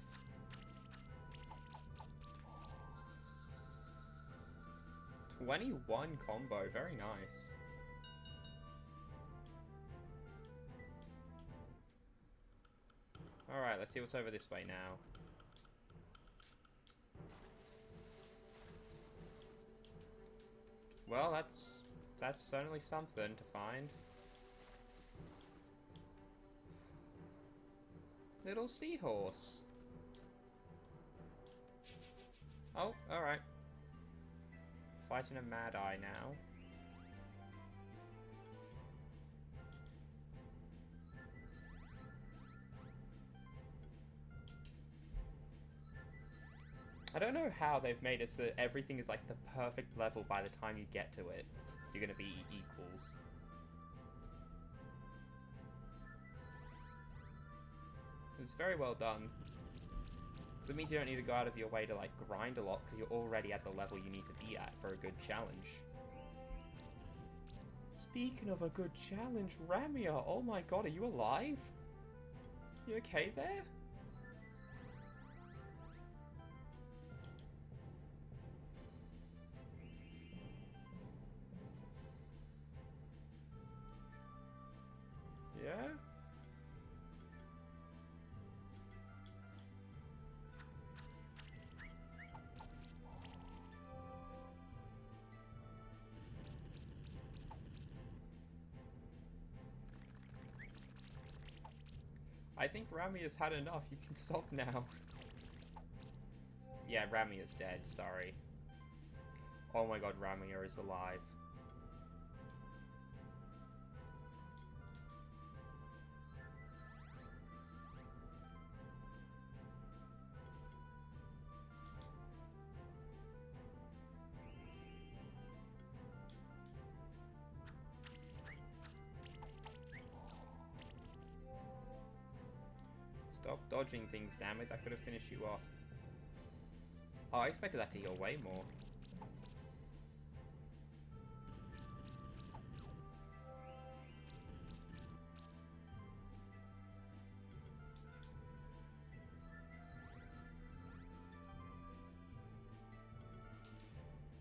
'21 combo, very nice. Alright, let's see what's over this way now. Well, that's certainly something to find. Little seahorse. Oh, alright. Fighting a Mad Eye now. I don't know how they've made it so that everything is like the perfect level by the time you get to it. You're gonna be equals. It's very well done. So it means you don't need to go out of your way to like grind a lot because you're already at the level you need to be at for a good challenge. Speaking of a good challenge, Ramia, oh my god, are you alive? You okay there? Yeah? I think Ramia's had enough. You can stop now. Yeah, Ramia's dead. Sorry. Oh my god, Ramia is alive. Stop dodging things, damn it. That could have finished you off. Oh, I expected that to heal way more.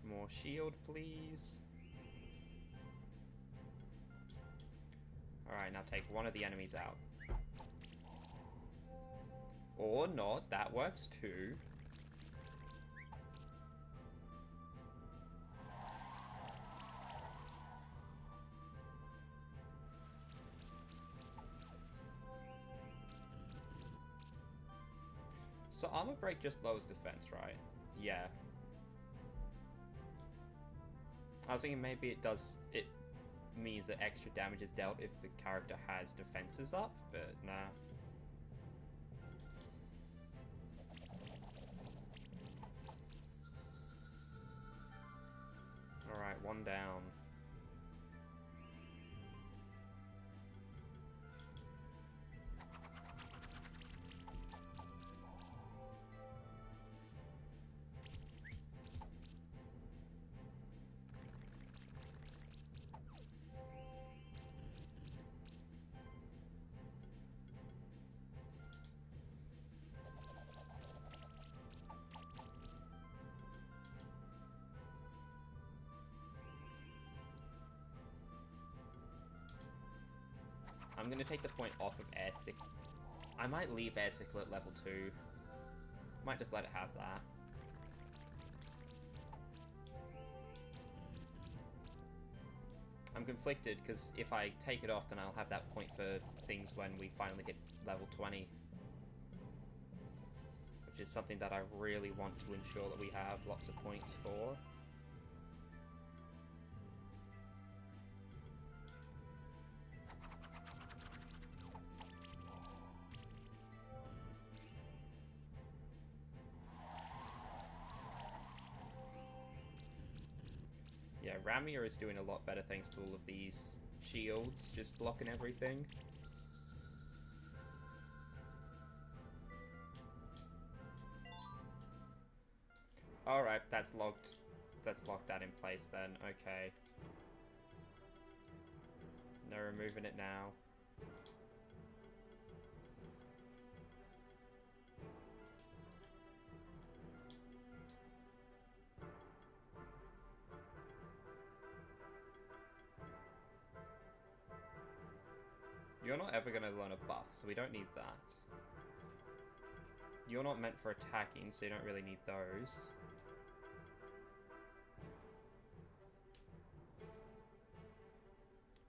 More shield, please. Alright, now take one of the enemies out. Or not, that works too. So armor break just lowers defense, right? Yeah. I was thinking maybe it means that extra damage is dealt if the character has defenses up, but nah. Alright, one down. I'm going to take the point off of Air Sickle. I might leave Air Sickle at level 2. Might just let it have that. I'm conflicted, because if I take it off, then I'll have that point for things when we finally get level 20. Which is something that I really want to ensure that we have lots of points for. Yeah, Ramir is doing a lot better thanks to all of these shields, just blocking everything. Alright, that's locked. Let's lock that in place then, okay. No removing it now. You're not ever going to learn a buff, so we don't need that. You're not meant for attacking, so you don't really need those.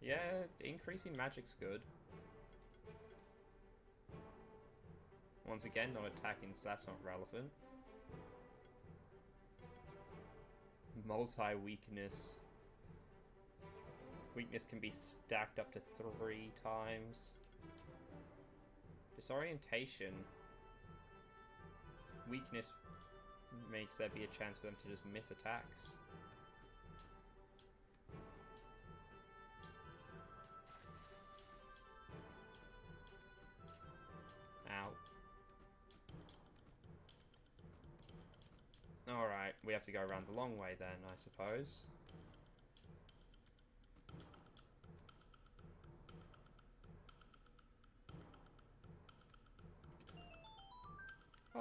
Yeah, increasing magic's good. Once again, not attacking, so that's not relevant. Multi-weakness. Weakness can be stacked up to 3 times. Disorientation. Weakness makes there be a chance for them to just miss attacks. Ow. Alright, we have to go around the long way then, I suppose.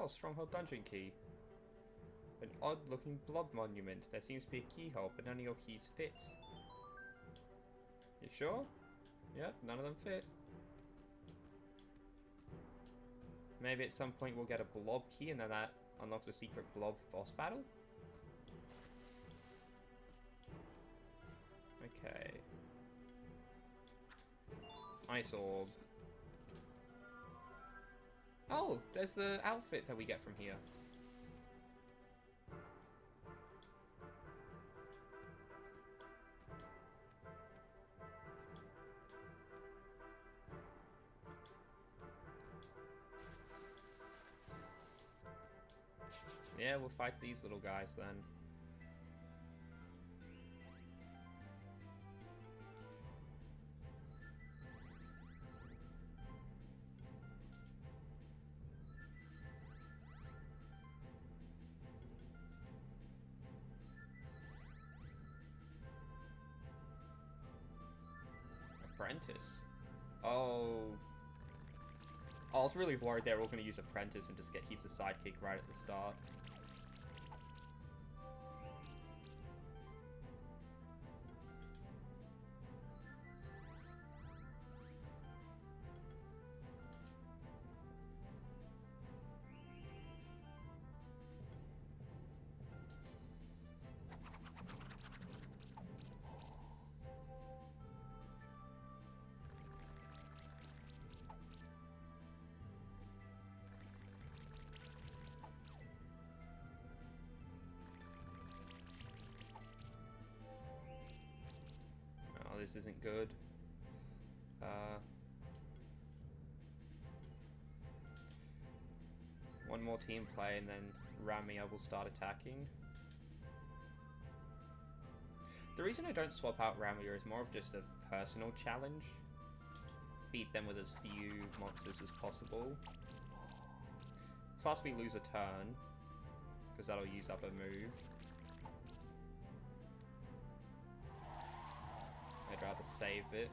Oh, Stronghold Dungeon Key. An odd-looking blob monument. There seems to be a keyhole, but none of your keys fit. You sure? Yep, none of them fit. Maybe at some point we'll get a blob key and then that unlocks a secret blob boss battle? Okay. Ice Orb. Oh, there's the outfit that we get from here. Yeah, we'll fight these little guys then. Apprentice. Oh. I was really worried they were all going to use Apprentice and just get heaps of sidekick right at the start. This isn't good. One more team play and then Ramia will start attacking. The reason I don't swap out Ramia is more of just a personal challenge. Beat them with as few monsters as possible. Plus we lose a turn, because that'll use up a move. I'd rather save it.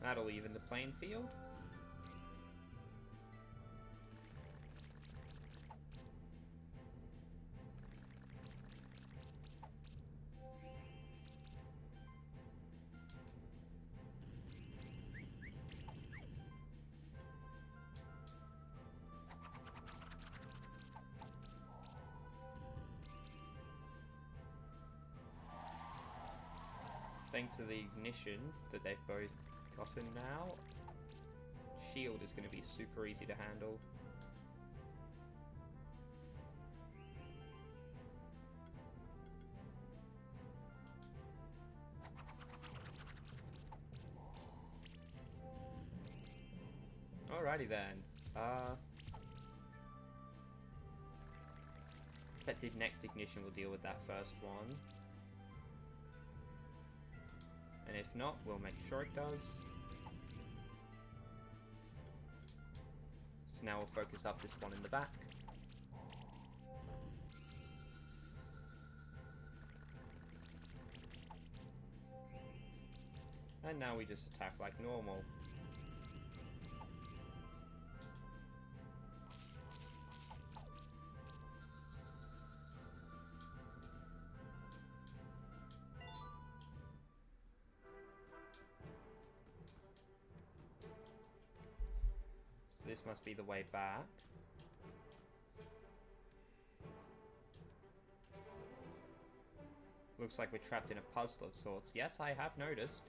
That'll even the playing field. Thanks to the ignition that they've both gotten now, shield is going to be super easy to handle. Alrighty then. Bet the next ignition will deal with that first one. And if not, we'll make sure it does. So now we'll focus up this one in the back. And now we just attack like normal. So this must be the way back. Looks like we're trapped in a puzzle of sorts. Yes, I have noticed.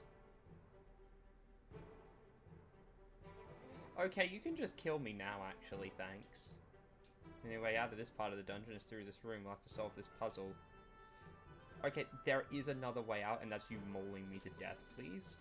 Okay, you can just kill me now, actually, thanks. The only way out of this part of the dungeon is through this room. We'll have to solve this puzzle. Okay, there is another way out, and that's you mauling me to death, please.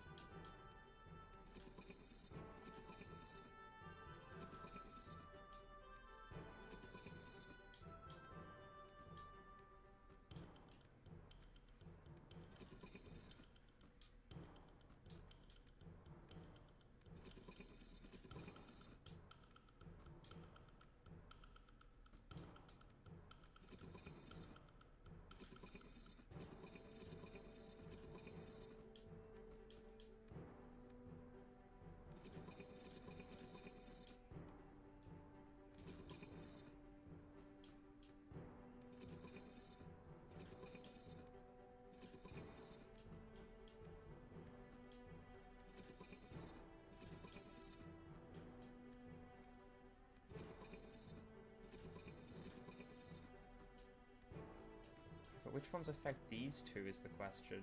But which ones affect these two is the question.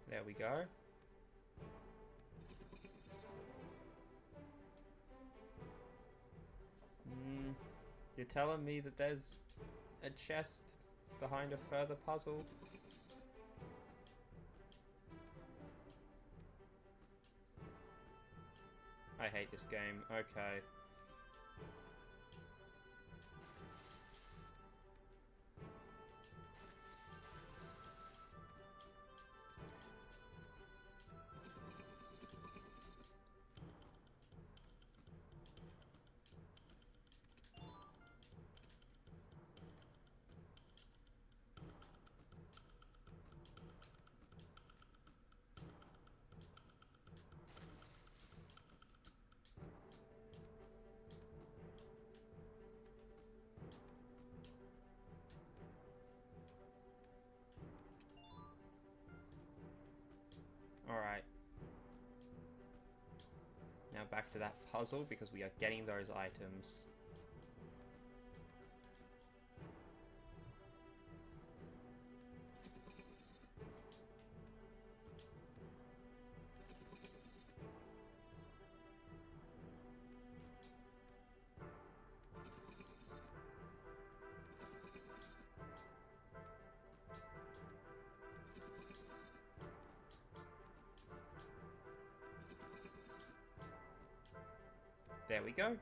There we go. You're telling me that there's a chest behind a further puzzle? I hate this game. Okay. Alright. Now back to that puzzle because we are getting those items. There we go.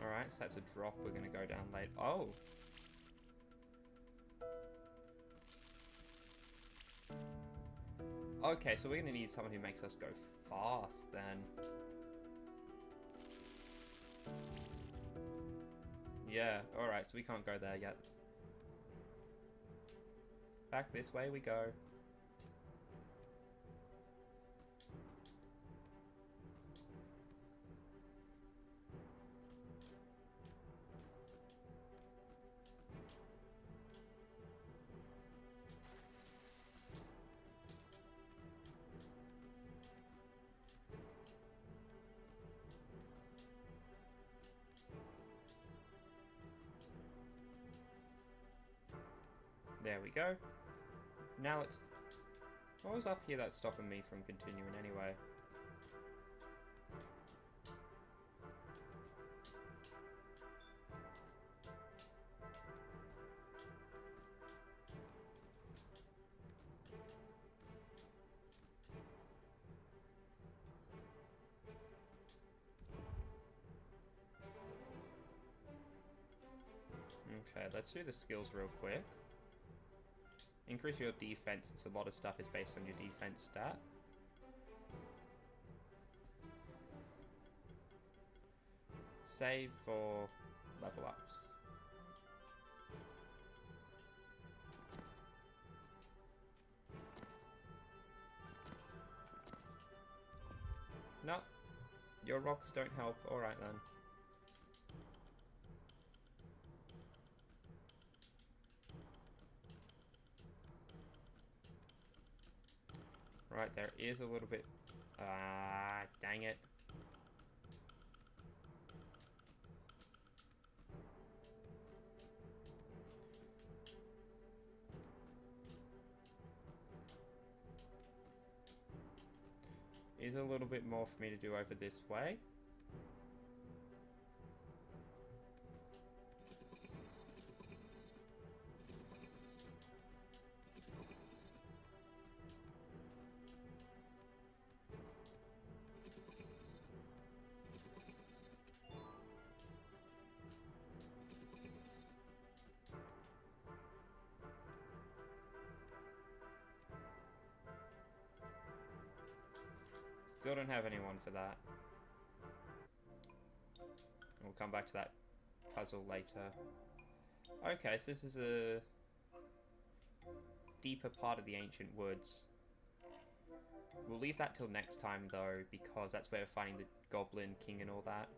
Alright, so that's a drop. We're going to go down late. Oh! Okay, so we're going to need someone who makes us go fast then. Yeah, alright, so we can't go there yet. Back this way we go. There we go. Now it's... What was up here that's stopping me from continuing anyway? Okay, let's do the skills real quick. Increase your defense, since a lot of stuff is based on your defense stat. Save for level ups. No, your rocks don't help. Alright then. Right, there is a little bit... dang it. Is a little bit more for me to do over this way. Still don't have anyone for that. We'll come back to that puzzle later. Okay, so this is a deeper part of the ancient woods. We'll leave that till next time though, because that's where we're finding the Goblin King and all that.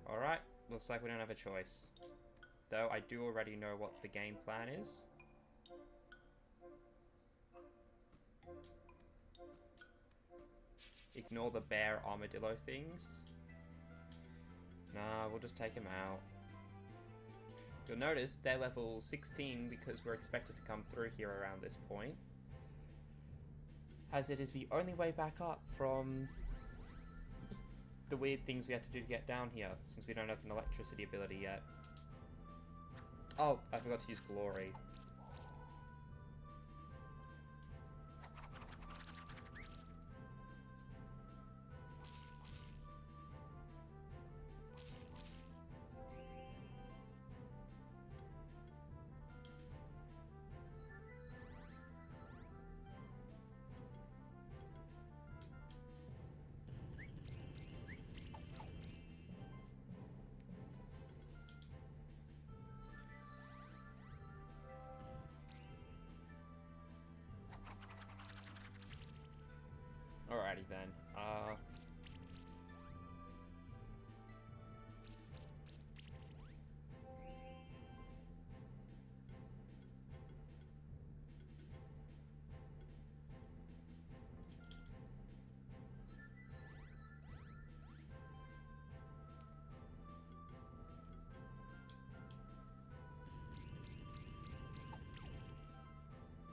Alright, looks like we don't have a choice. though. I do already know what the game plan is. Ignore the bear armadillo things. Nah, we'll just take him out. You'll notice they're level 16 because we're expected to come through here around this point, as it is the only way back up from the weird things we have to do to get down here, since we don't have an electricity ability yet. Oh, I forgot to use glory. Alrighty then.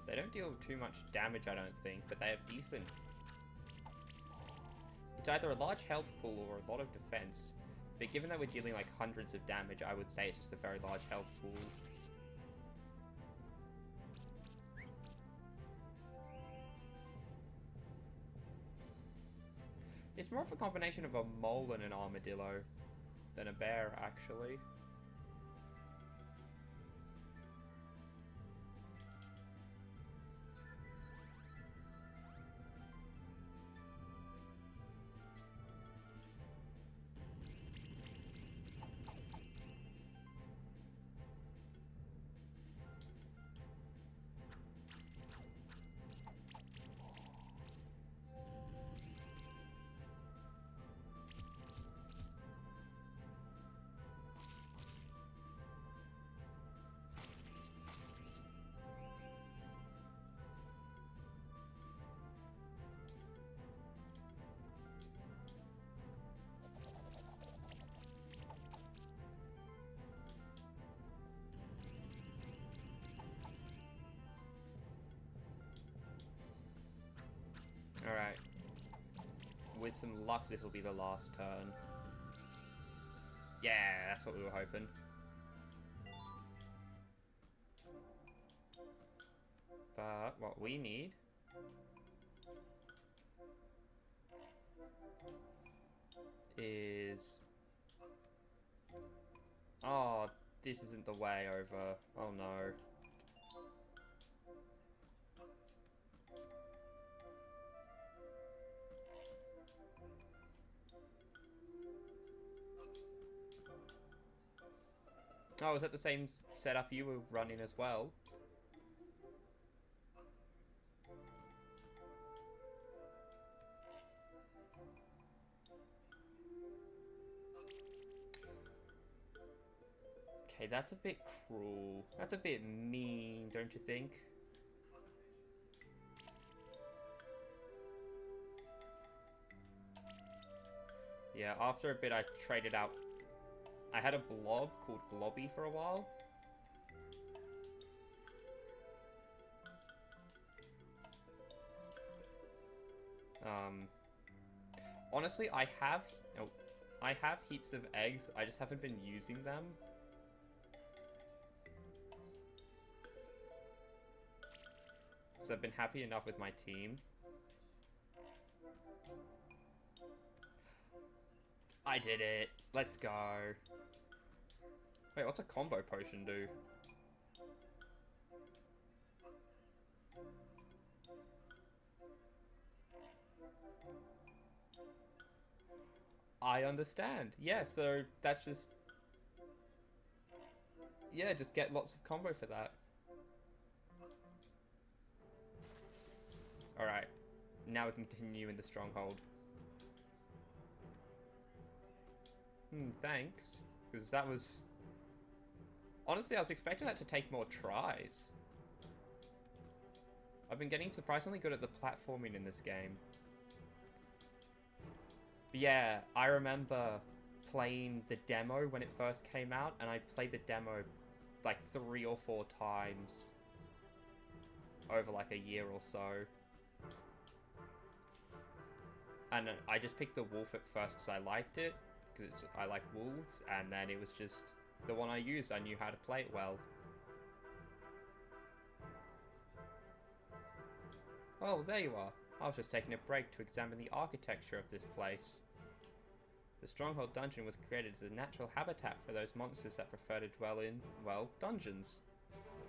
They don't deal too much damage, I don't think, but they have decent. It's either a large health pool or a lot of defense. But given that we're dealing like hundreds of damage, I would say it's just a very large health pool. It's more of a combination of a mole and an armadillo than a bear, actually. Alright. With some luck, this will be the last turn. Yeah, that's what we were hoping. But what we need is... Oh, this isn't the way over. Oh no. Oh, is that the same setup you were running as well? Okay, that's a bit cruel. That's a bit mean, don't you think? Yeah, after a bit I traded out. I had a blob called Blobby for a while. Honestly, I have heaps of eggs. I just haven't been using them. So I've been happy enough with my team. I did it. Let's go. Wait, what's a combo potion do? I understand. Yeah, so that's just... Yeah, just get lots of combo for that. Alright. Now we can continue in the stronghold. Thanks. Because that was... Honestly, I was expecting that to take more tries. I've been getting surprisingly good at the platforming in this game. But yeah, I remember playing the demo when it first came out, and I played the demo like 3 or 4 times over like a year or so. And I just picked the wolf at first because I liked it, because I like wolves, and then it was just the one I used. I knew how to play it well. Oh, there you are. I was just taking a break to examine the architecture of this place. The Stronghold Dungeon was created as a natural habitat for those monsters that prefer to dwell in, well, dungeons.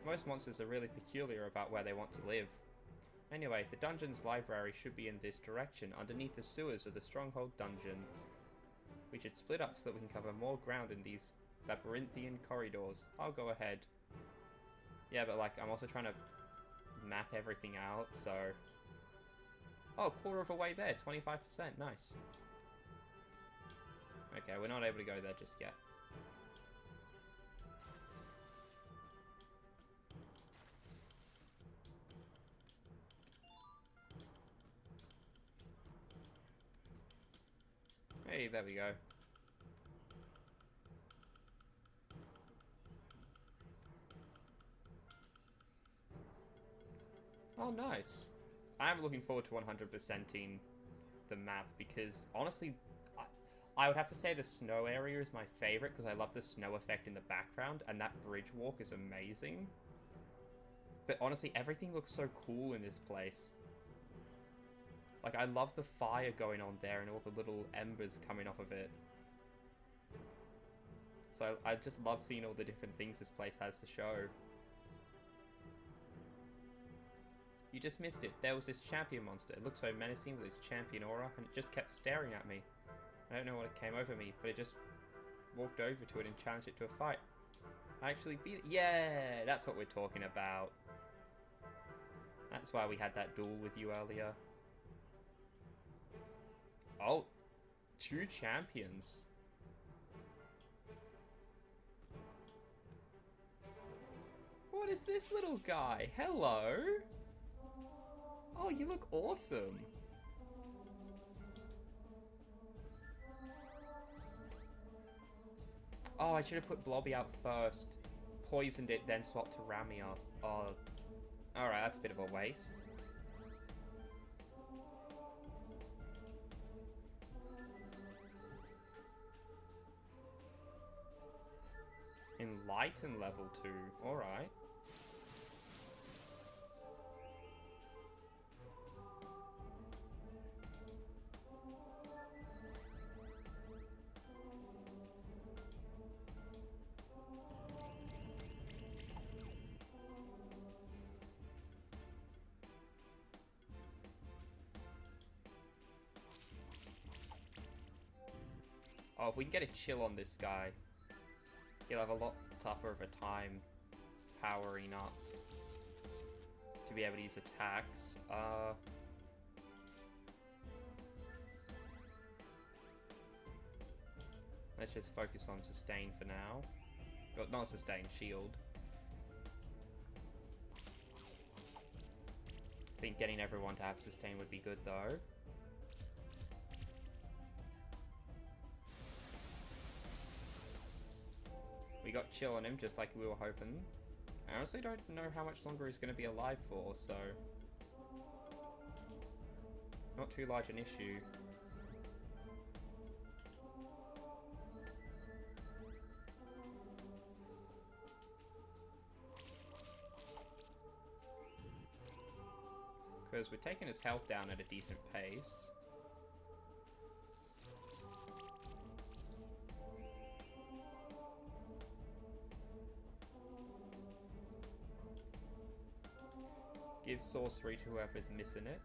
Most monsters are really peculiar about where they want to live. Anyway, the dungeon's library should be in this direction, underneath the sewers of the Stronghold Dungeon. We should split up so that we can cover more ground in these labyrinthian corridors. I'll go ahead. Yeah, but like, I'm also trying to map everything out, so... Oh, quarter of a way there, 25%, nice. Okay, we're not able to go there just yet. Hey, there we go. Oh, nice. I'm looking forward to 100%ing the map because, honestly, I would have to say the snow area is my favorite because I love the snow effect in the background, and that bridge walk is amazing. But honestly, everything looks so cool in this place. Like, I love the fire going on there and all the little embers coming off of it. So I just love seeing all the different things this place has to show. You just missed it. There was this champion monster. It looked so menacing with its champion aura, and it just kept staring at me. I don't know what came over me, but it just walked over to it and challenged it to a fight. I actually beat it. Yeah, that's what we're talking about. That's why we had that duel with you earlier. Oh, 2 champions. What is this little guy? Hello? Oh, you look awesome. Oh, I should have put Blobby out first. Poisoned it, then swapped to Ramia. Oh, alright, that's a bit of a waste. Enlighten level 2, alright. Oh, if we can get a chill on this guy, he'll have a lot tougher of a time powering up to be able to use attacks. Let's just focus on sustain for now. Well, not sustain, shield. I think getting everyone to have sustain would be good though. We got chill on him just like we were hoping. I honestly don't know how much longer he's going to be alive for, so... Not too large an issue. Because we're taking his health down at a decent pace. Give sorcery to whoever's missing it.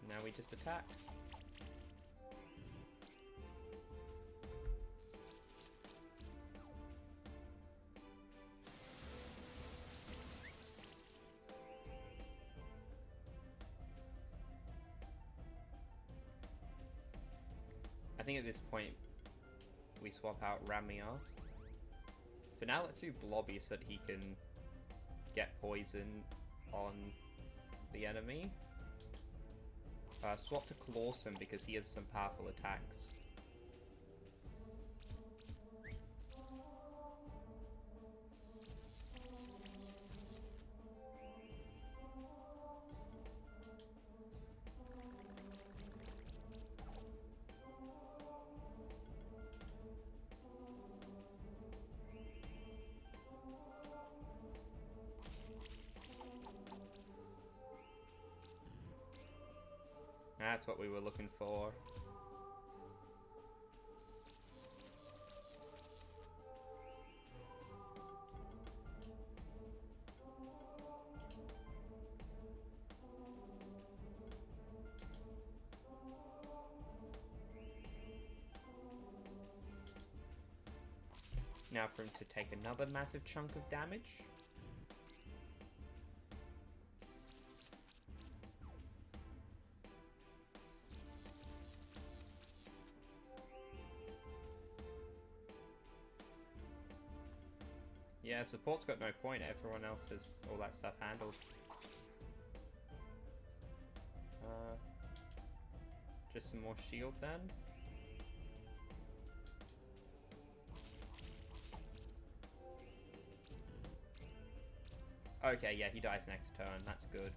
Now we just attack. I think at this point we swap out Ramia. For now, let's do Blobby so that he can get poison on the enemy. Swap to Clawson because he has some powerful attacks. That's what we were looking for. Now for him to take another massive chunk of damage. Yeah, support's got no point. Everyone else has all that stuff handled. Just some more shield then. Okay, yeah, he dies next turn. That's good.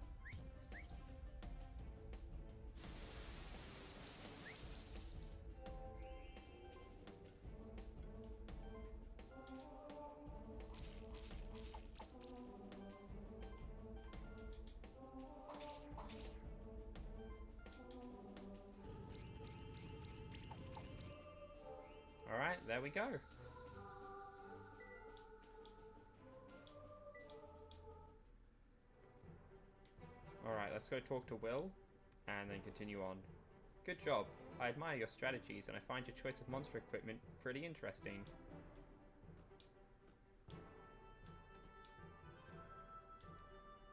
Alright, there we go. Alright, let's go talk to Will, and then continue on. Good job. I admire your strategies, and I find your choice of monster equipment pretty interesting.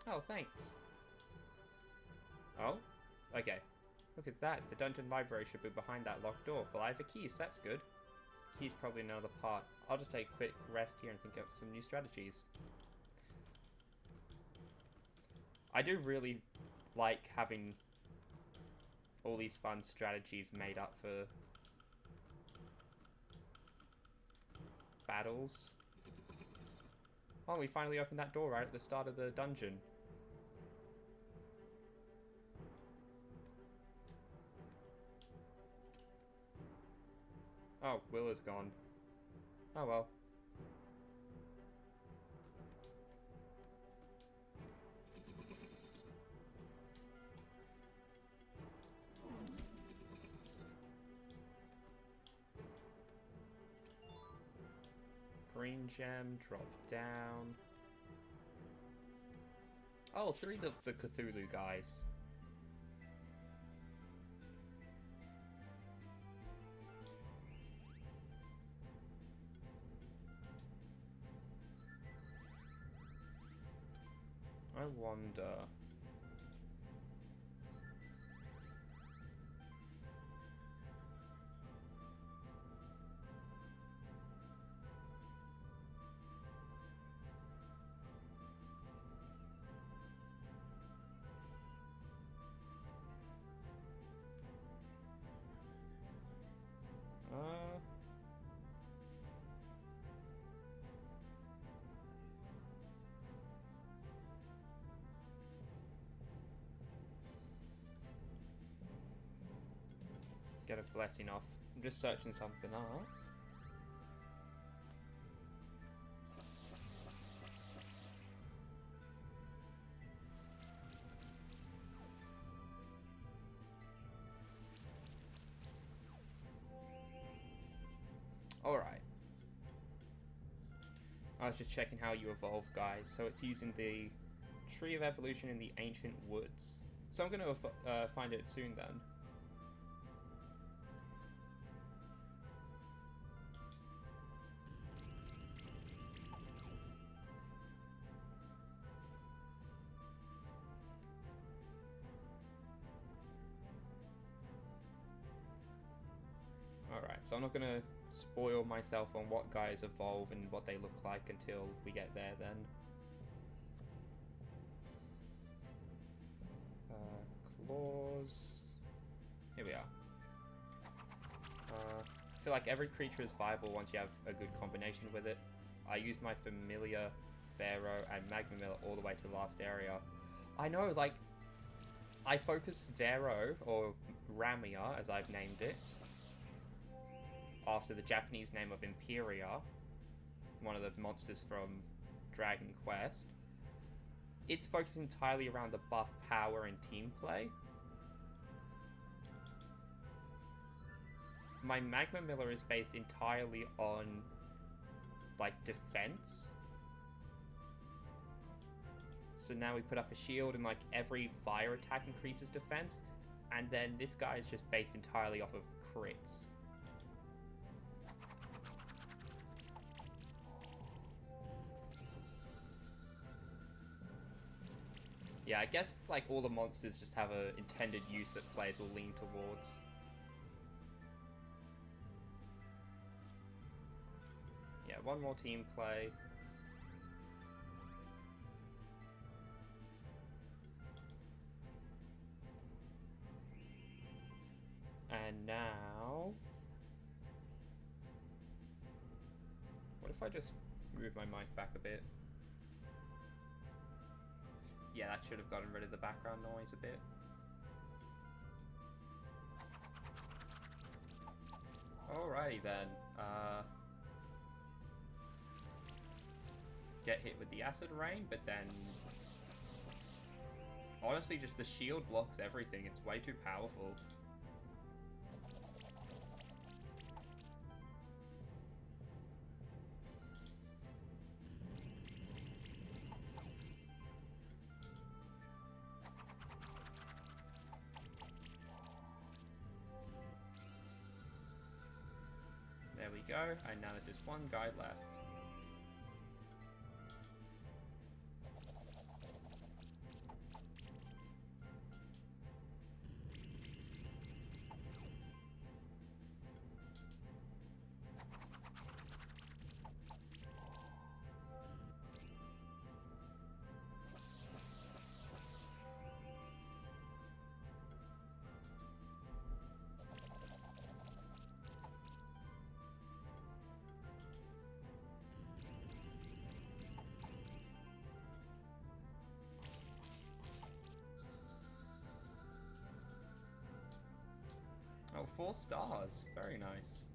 Oh, thanks. Oh? Okay. Look at that. The dungeon library should be behind that locked door. Well, I have the keys. That's good. Keys probably another part. I'll just take a quick rest here and think of some new strategies. I do really like having all these fun strategies made up for battles. Oh, we finally opened that door right at the start of the dungeon. Oh, Will is gone. Oh well. Green gem, drop down. Oh, three of the Cthulhu guys. I wonder... Get a blessing off. I'm just searching something up. Alright. I was just checking how you evolve, guys. So it's using the Tree of Evolution in the Ancient Woods. So I'm going to find it soon then. So I'm not going to spoil myself on what guys evolve and what they look like until we get there then. Claws. Here we are. I feel like every creature is viable once you have a good combination with it. I used my familiar Pharaoh and Magma Miller all the way to the last area. I know, like, I focused Vero, or Ramia, as I've named it, after the Japanese name of Imperia, one of the monsters from Dragon Quest. It's focused entirely around the buff power and team play. My Magma Miller is based entirely on, like, defense. So now we put up a shield and, like, every fire attack increases defense. And then this guy is just based entirely off of crits. Yeah, I guess, like, all the monsters just have a intended use that players will lean towards. Yeah, one more team play. And now... what if I just move my mic back a bit? Yeah, that should have gotten rid of the background noise a bit. Alrighty then. Get hit with the acid rain, but then... honestly, just the shield blocks everything. It's way too powerful. There we go, and now there's just one guy left. Oh, 4 stars. Very nice.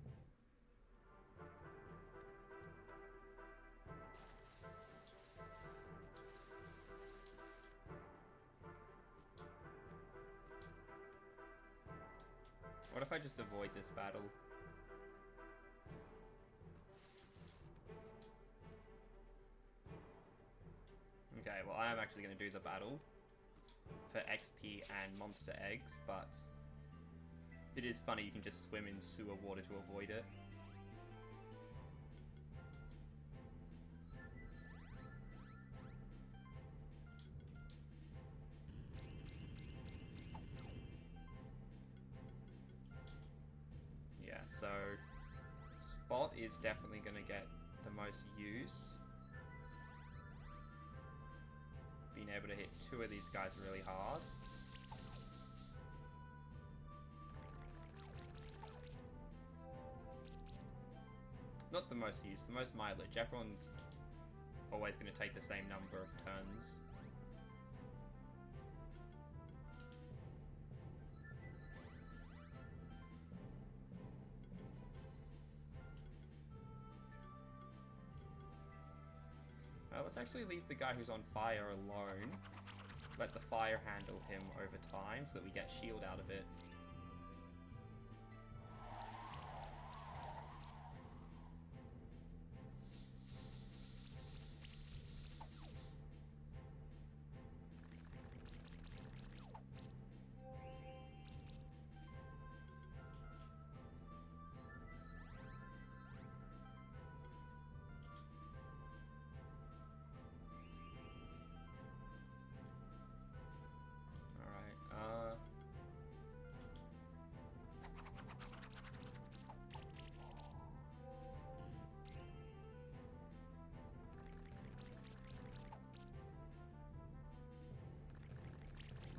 What if I just avoid this battle? Okay, well, I am actually going to do the battle for XP and monster eggs, but it is funny you can just swim in sewer water to avoid it. Yeah, so Spot is definitely going to get the most use. Being able to hit 2 of these guys really hard. Not the most use, the most mileage. Everyone's always going to take the same number of turns. Let's actually leave the guy who's on fire alone. Let the fire handle him over time so that we get shield out of it.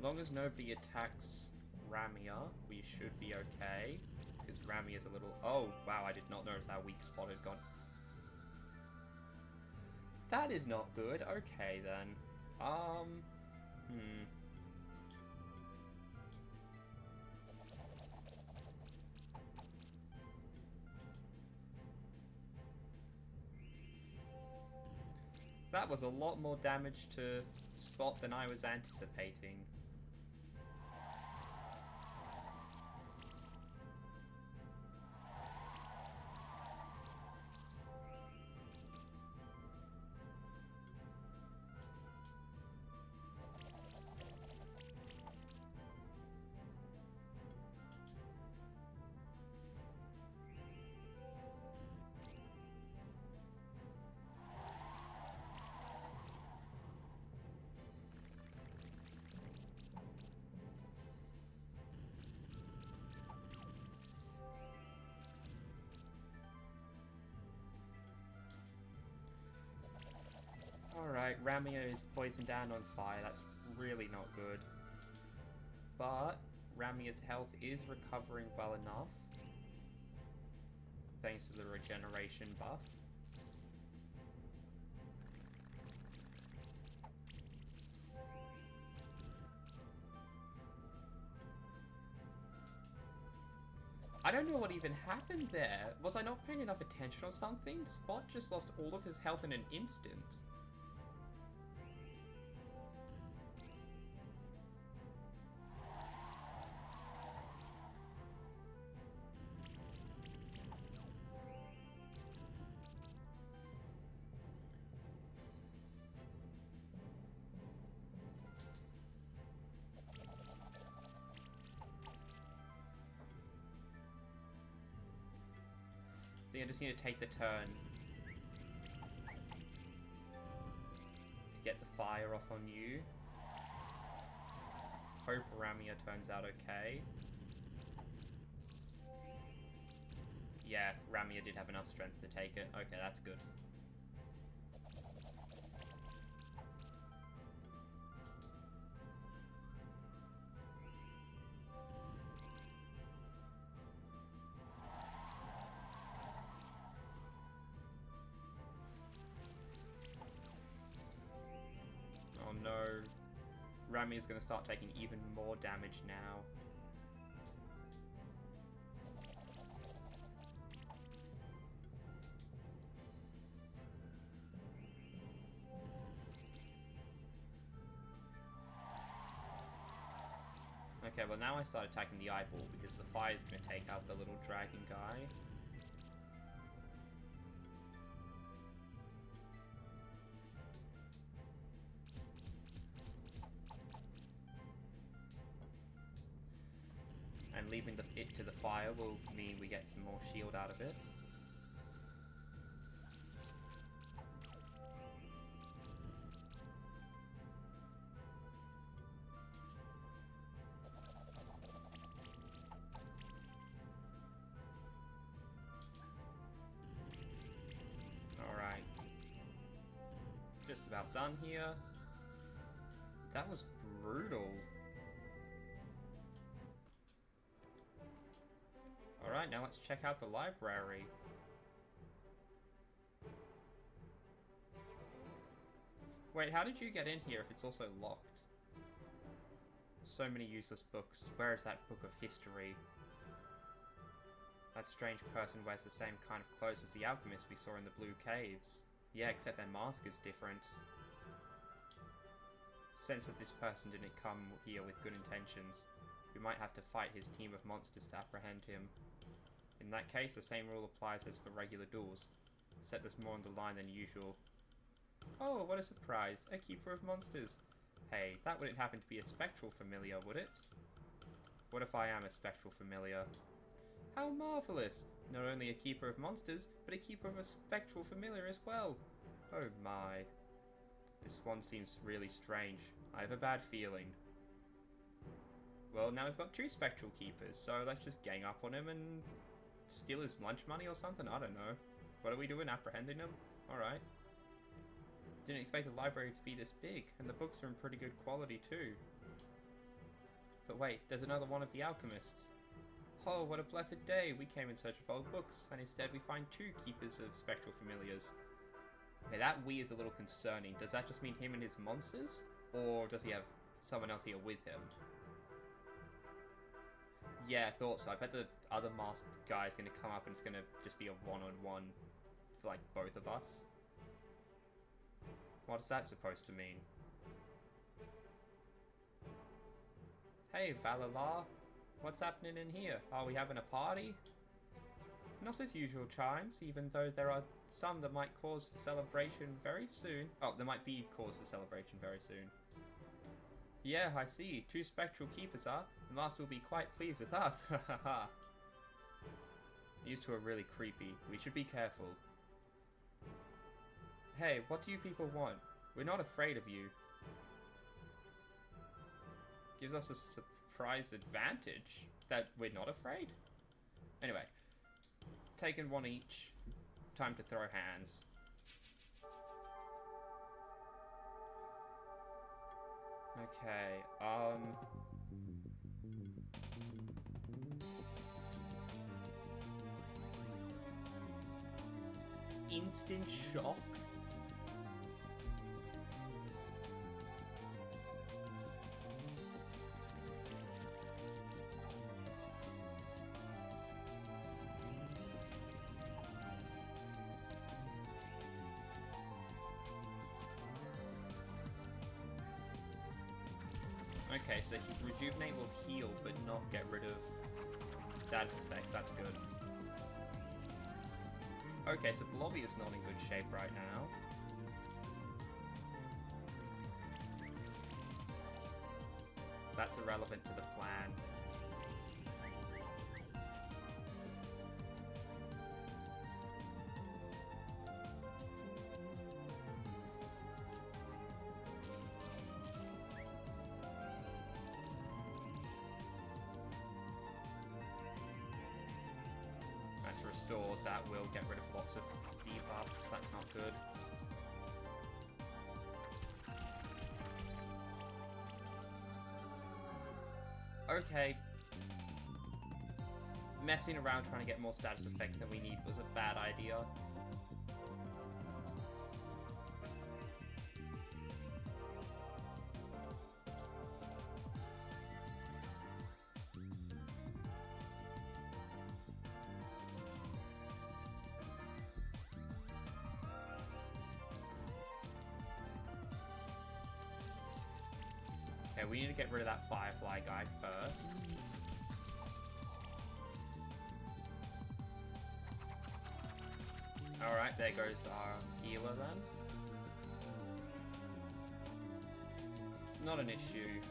long as nobody attacks Ramia, we should be okay. Because Ramia's a little... Oh, wow, I did not notice how weak spot had gone. That is not good. Okay, then. That was a lot more damage to Spot than I was anticipating. Alright, Ramia is poisoned down on fire. That's really not good. But Ramia's health is recovering well enough. Thanks to the regeneration buff. I don't know what even happened there. Was I not paying enough attention or something? Spot just lost all of his health in an instant. I think I just need to take the turn to get the fire off on you. Hope Ramia turns out okay. Yeah, Ramia did have enough strength to take it. Okay, that's good. Oh no. Rami is going to start taking even more damage now. Okay, well now I start attacking the eyeball because the fire is going to take out the little dragon guy. And leaving it to the fire will mean we get some more shield out of it. Alright. Just about done here. That was brutal. Alright, now let's check out the library. Wait, how did you get in here if it's also locked? So many useless books. Where is that book of history? That strange person wears the same kind of clothes as the alchemist we saw in the Blue Caves. Yeah, except their mask is different. Sense that this person didn't come here with good intentions. We might have to fight his team of monsters to apprehend him. In that case, the same rule applies as for regular duels. Except there's more on the line than usual. Oh, what a surprise. A keeper of monsters. Hey, that wouldn't happen to be a spectral familiar, would it? What if I am a spectral familiar? How marvellous! Not only a keeper of monsters, but a keeper of a spectral familiar as well. Oh my. This one seems really strange. I have a bad feeling. Well, now we've got two spectral keepers, so let's just gang up on him and steal his lunch money or something? I don't know. What are we doing? Apprehending him? Alright. Didn't expect the library to be this big, and the books are in pretty good quality too. But wait, there's another one of the alchemists. Oh, what a blessed day. We came in search of old books, and instead we find 2 keepers of spectral familiars. Okay, that we is a little concerning. Does that just mean him and his monsters? Or does he have someone else here with him? Yeah, I thought so. I bet the other masked guy is going to come up and it's going to just be a one-on-one for, like, both of us. What is that supposed to mean? Hey, Valala. What's happening in here? Are we having a party? Not as usual chimes, even though there are some that might cause for celebration very soon. Oh, there might be cause for celebration very soon. Yeah, I see. 2 spectral keepers are. The master will be quite pleased with us. Hahaha. These 2 are really creepy. We should be careful. Hey, what do you people want? We're not afraid of you. Gives us a surprise advantage that we're not afraid. Anyway, taking 1 each. Time to throw hands. Okay, instant shock? Okay, so Rejuvenate will heal, but not get rid of status effects. That's good. Okay, so Blobby is not in good shape right now. That's irrelevant to the plan. To restore, that will get rid of lots of debuffs. That's not good. Okay. Messing around trying to get more status effects than we need was a bad idea. Okay, we need to get rid of that Firefly guy first. Alright, there goes our healer then. Not an issue.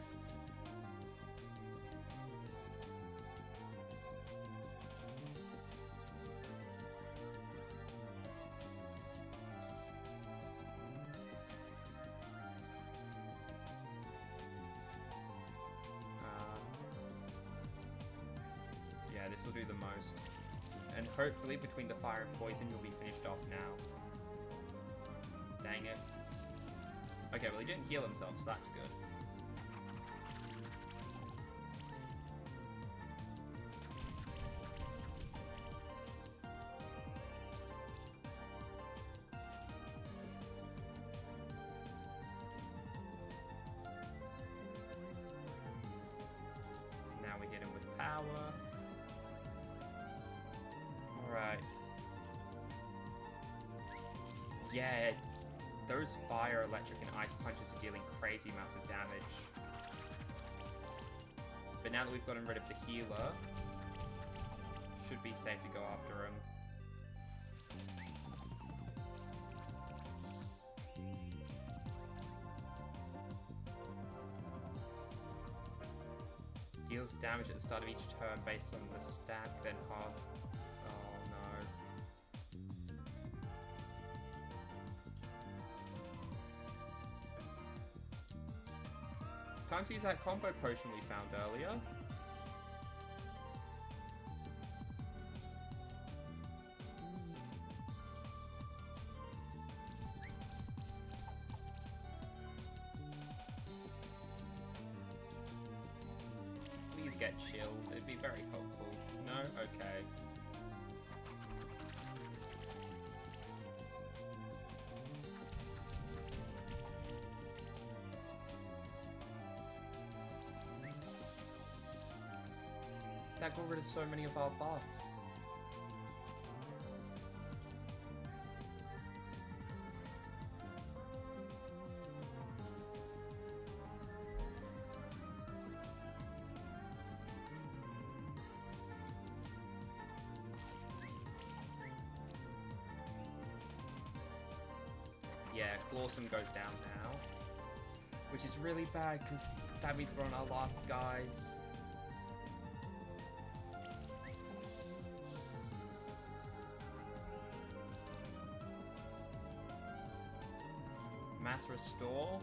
Yeah, this will do the most. And hopefully between the fire and poison you'll be finished off now. Dang it. Okay, well he didn't heal himself, so that's good. Now we hit him with power. Alright. Yeah, those fire, electric, and ice punches are dealing crazy amounts of damage. But now that we've gotten rid of the healer, should be safe to go after him. Deals damage at the start of each turn based on the stack, then halves. Oh no. Time to use that combo potion we found earlier. get chilled. It'd be very helpful. No? Okay. That got rid of so many of our buffs. Yeah, Clawsome goes down now. Which is really bad, because that means we're on our last guys. Mass Restore.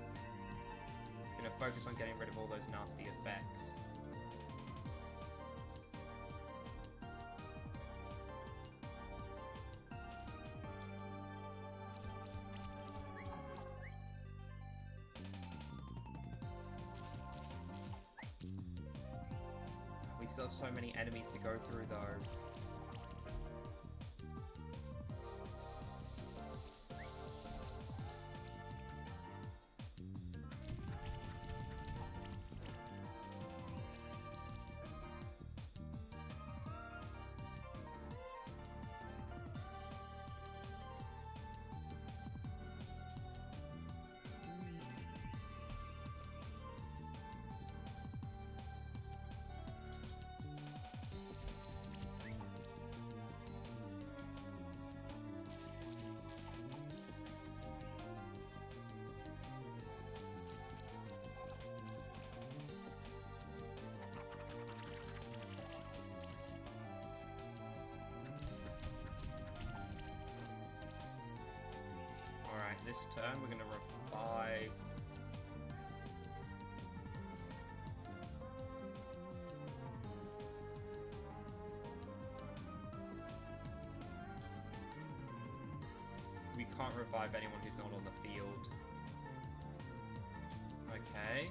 Gonna focus on getting rid of all those nasty effects. We still have so many enemies to go through though. Alright, this turn we're going to revive. We can't revive anyone who's not on the field. Okay.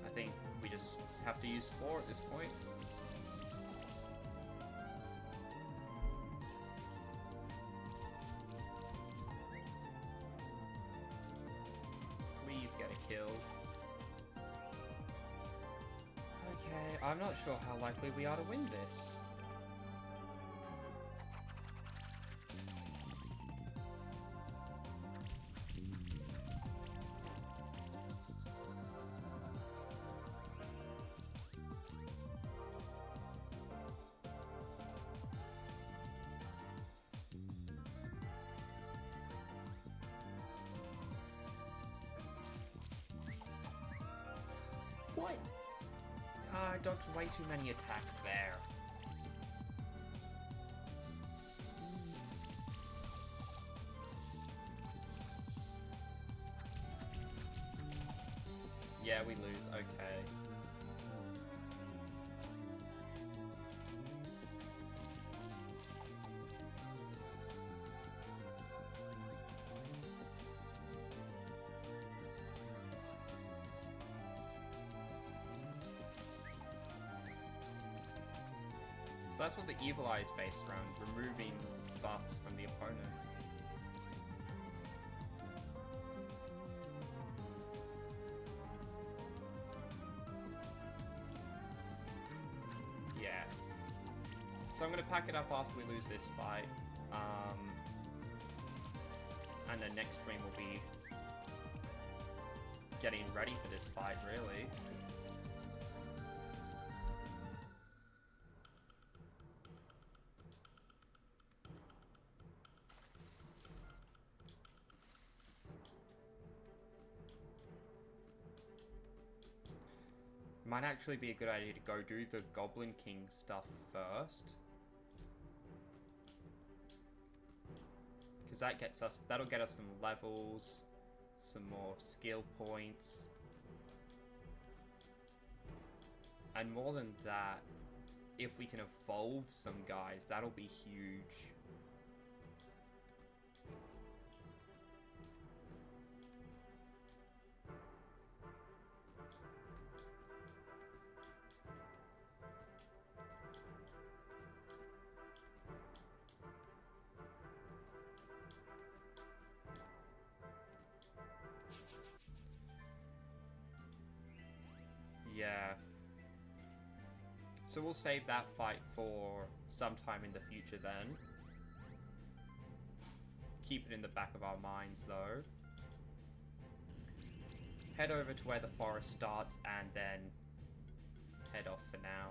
I think we just have to use Spore at this point. Please get a kill. Okay, I'm not sure how likely we are to win this. What? I dodged way too many attacks there. Yeah, we lose. Okay. So that's what the Evil Eye is based around, removing buffs from the opponent. Yeah. So I'm going to pack it up after we lose this fight. And the next stream will be getting ready for this fight, really. Might actually be a good idea to go do the Goblin King stuff first. Because that gets us, that'll get us some levels, some more skill points. And more than that, if we can evolve some guys, that'll be huge. Yeah. So we'll save that fight for sometime in the future then. Keep it in the back of our minds though. Head over to where the forest starts and then head off for now.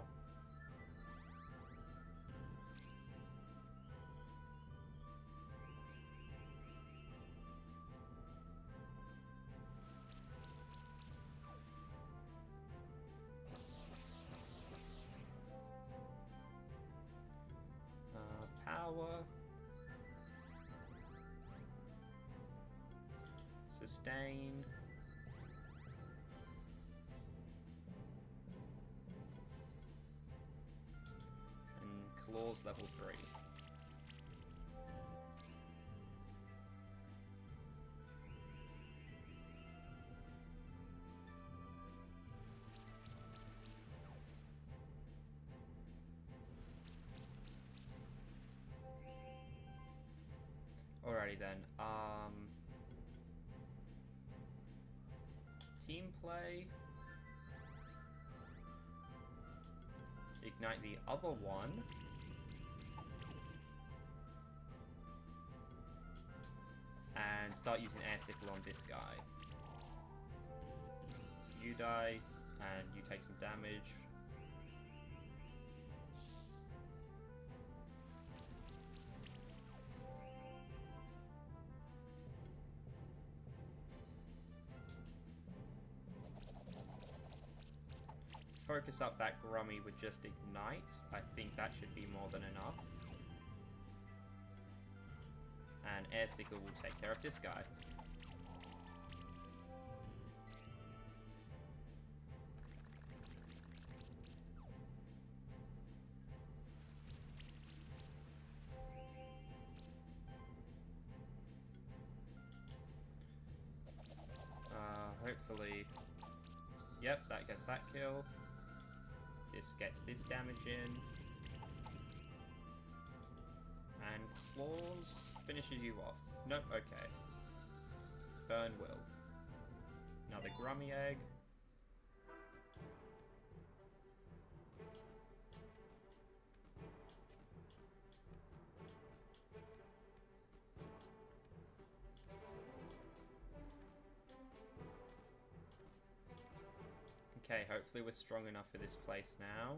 Power. Sustain. And claws level 3. Alrighty then. Team play. Ignite the other one. And start using air sickle on this guy. You die, and you take some damage. Focus up that Grummy with just Ignite. I think that should be more than enough. And Air Sickle will take care of this guy. Hopefully... Yep, that gets that kill. This gets this damage in. And Claws finishes you off. Nope, okay. Burn will. Another Grummy Egg. Okay, hopefully we're strong enough for this place now.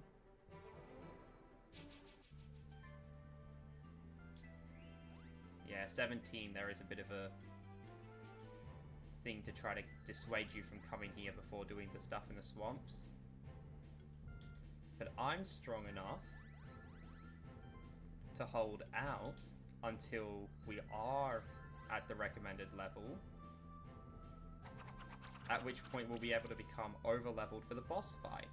Yeah, 17, there is a bit of a thing to try to dissuade you from coming here before doing the stuff in the swamps. But I'm strong enough to hold out until we are at the recommended level. At which point we'll be able to become over-leveled for the boss fight.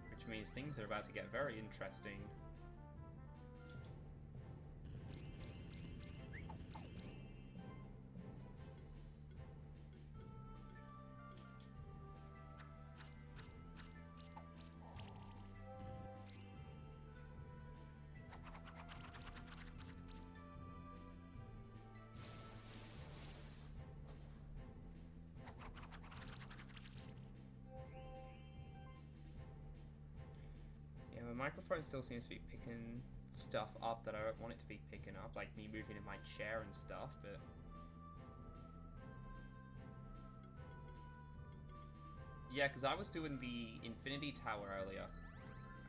Which means things are about to get very interesting. My microphone still seems to be picking stuff up that I don't want it to be picking up, like me moving in my chair and stuff, but... Yeah, because I was doing the Infinity Tower earlier,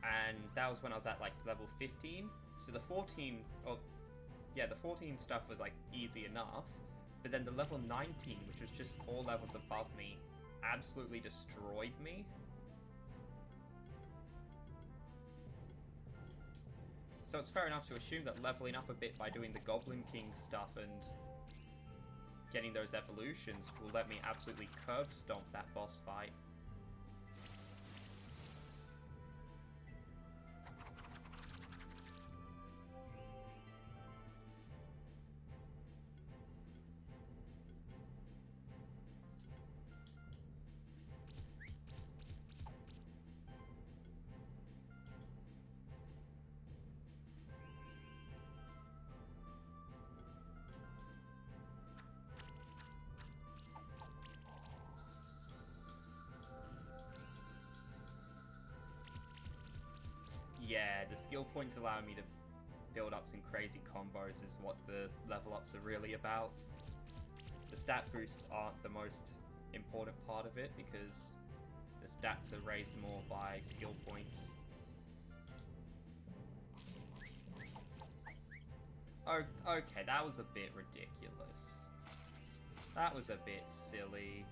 and that was when I was at, like, level 15, so the 14... Oh, yeah, the 14 stuff was, like, easy enough, but then the level 19, which was just 4 levels above me, absolutely destroyed me. So it's fair enough to assume that leveling up a bit by doing the Goblin King stuff and getting those evolutions will let me absolutely curb stomp that boss fight. skill points allow me to build up some crazy combos is what the level ups are really about. The stat boosts aren't the most important part of it because the stats are raised more by skill points. Oh, okay, that was a bit ridiculous. That was a bit silly.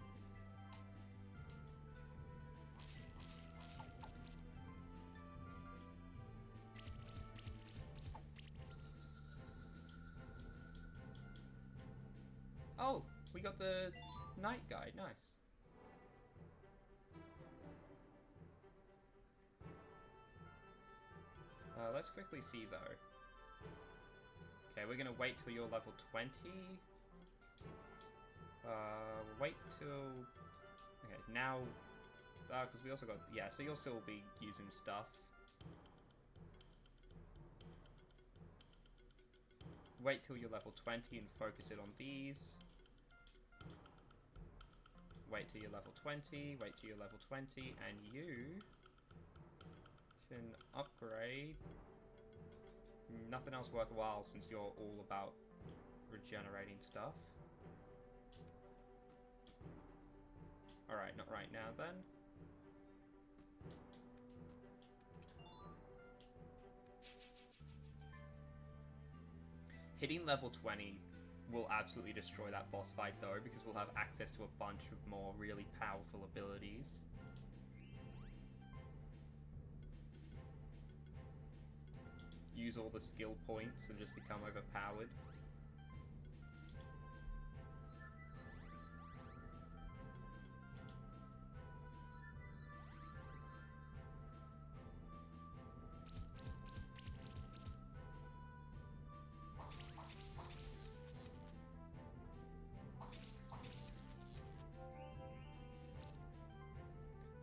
Oh, we got the night guide, nice. Let's quickly see though. Okay, we're gonna wait till you're level 20. Wait till... Okay, now... because we also got... Yeah, so you'll still be using stuff. Wait till you're level 20 and focus it on these. Wait till you're level 20, wait till you're level 20, and you can upgrade. Nothing else worthwhile since you're all about regenerating stuff. Alright, not right now then. Hitting level 20 will absolutely destroy that boss fight though, because we'll have access to a bunch of more really powerful abilities. Use all the skill points and just become overpowered.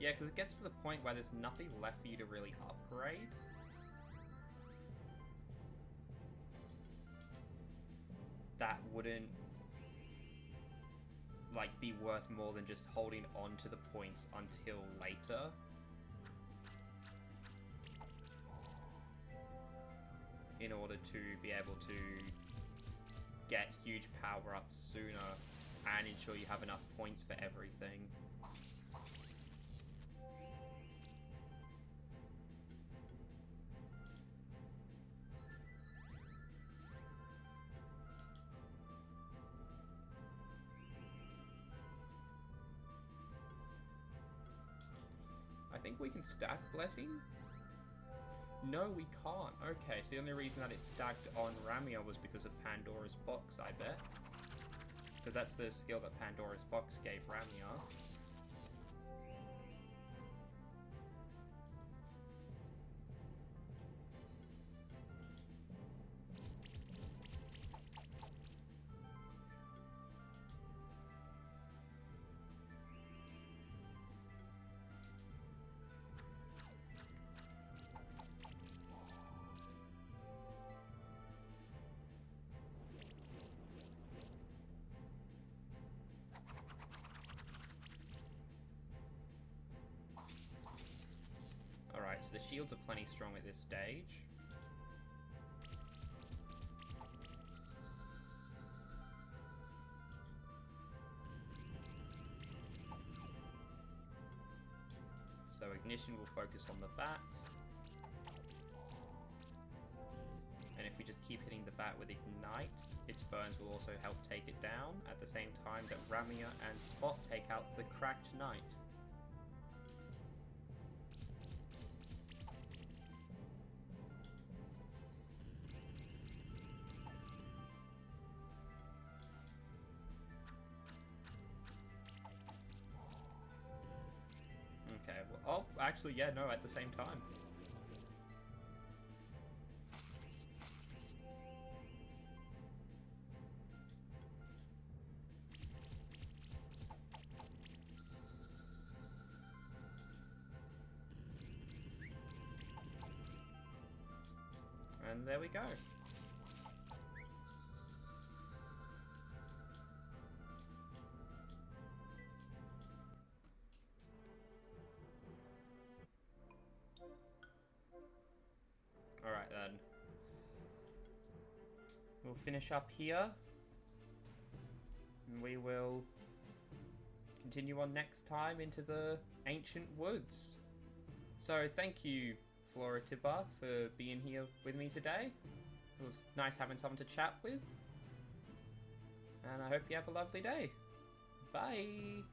Yeah, because it gets to the point where there's nothing left for you to really upgrade. That wouldn't, like, be worth more than just holding on to the points until later. In order to be able to get huge power-ups sooner and ensure you have enough points for everything. I think we can stack Blessing? No, we can't. Okay, so the only reason that it stacked on Ramia was because of Pandora's Box, I bet. Because that's the skill that Pandora's Box gave Ramia. Alright, so the shields are plenty strong at this stage. So Ignition will focus on the bat. And if we just keep hitting the bat with Ignite, its burns will also help take it down, at the same time that Ramia and Spot take out the Cracked Knight. Okay, well, oh, actually, yeah, no, at the same time. And there we go. Alright then. We'll finish up here. And we will continue on next time into the ancient woods. So thank you, Floratiba, for being here with me today. It was nice having someone to chat with. And I hope you have a lovely day. Bye!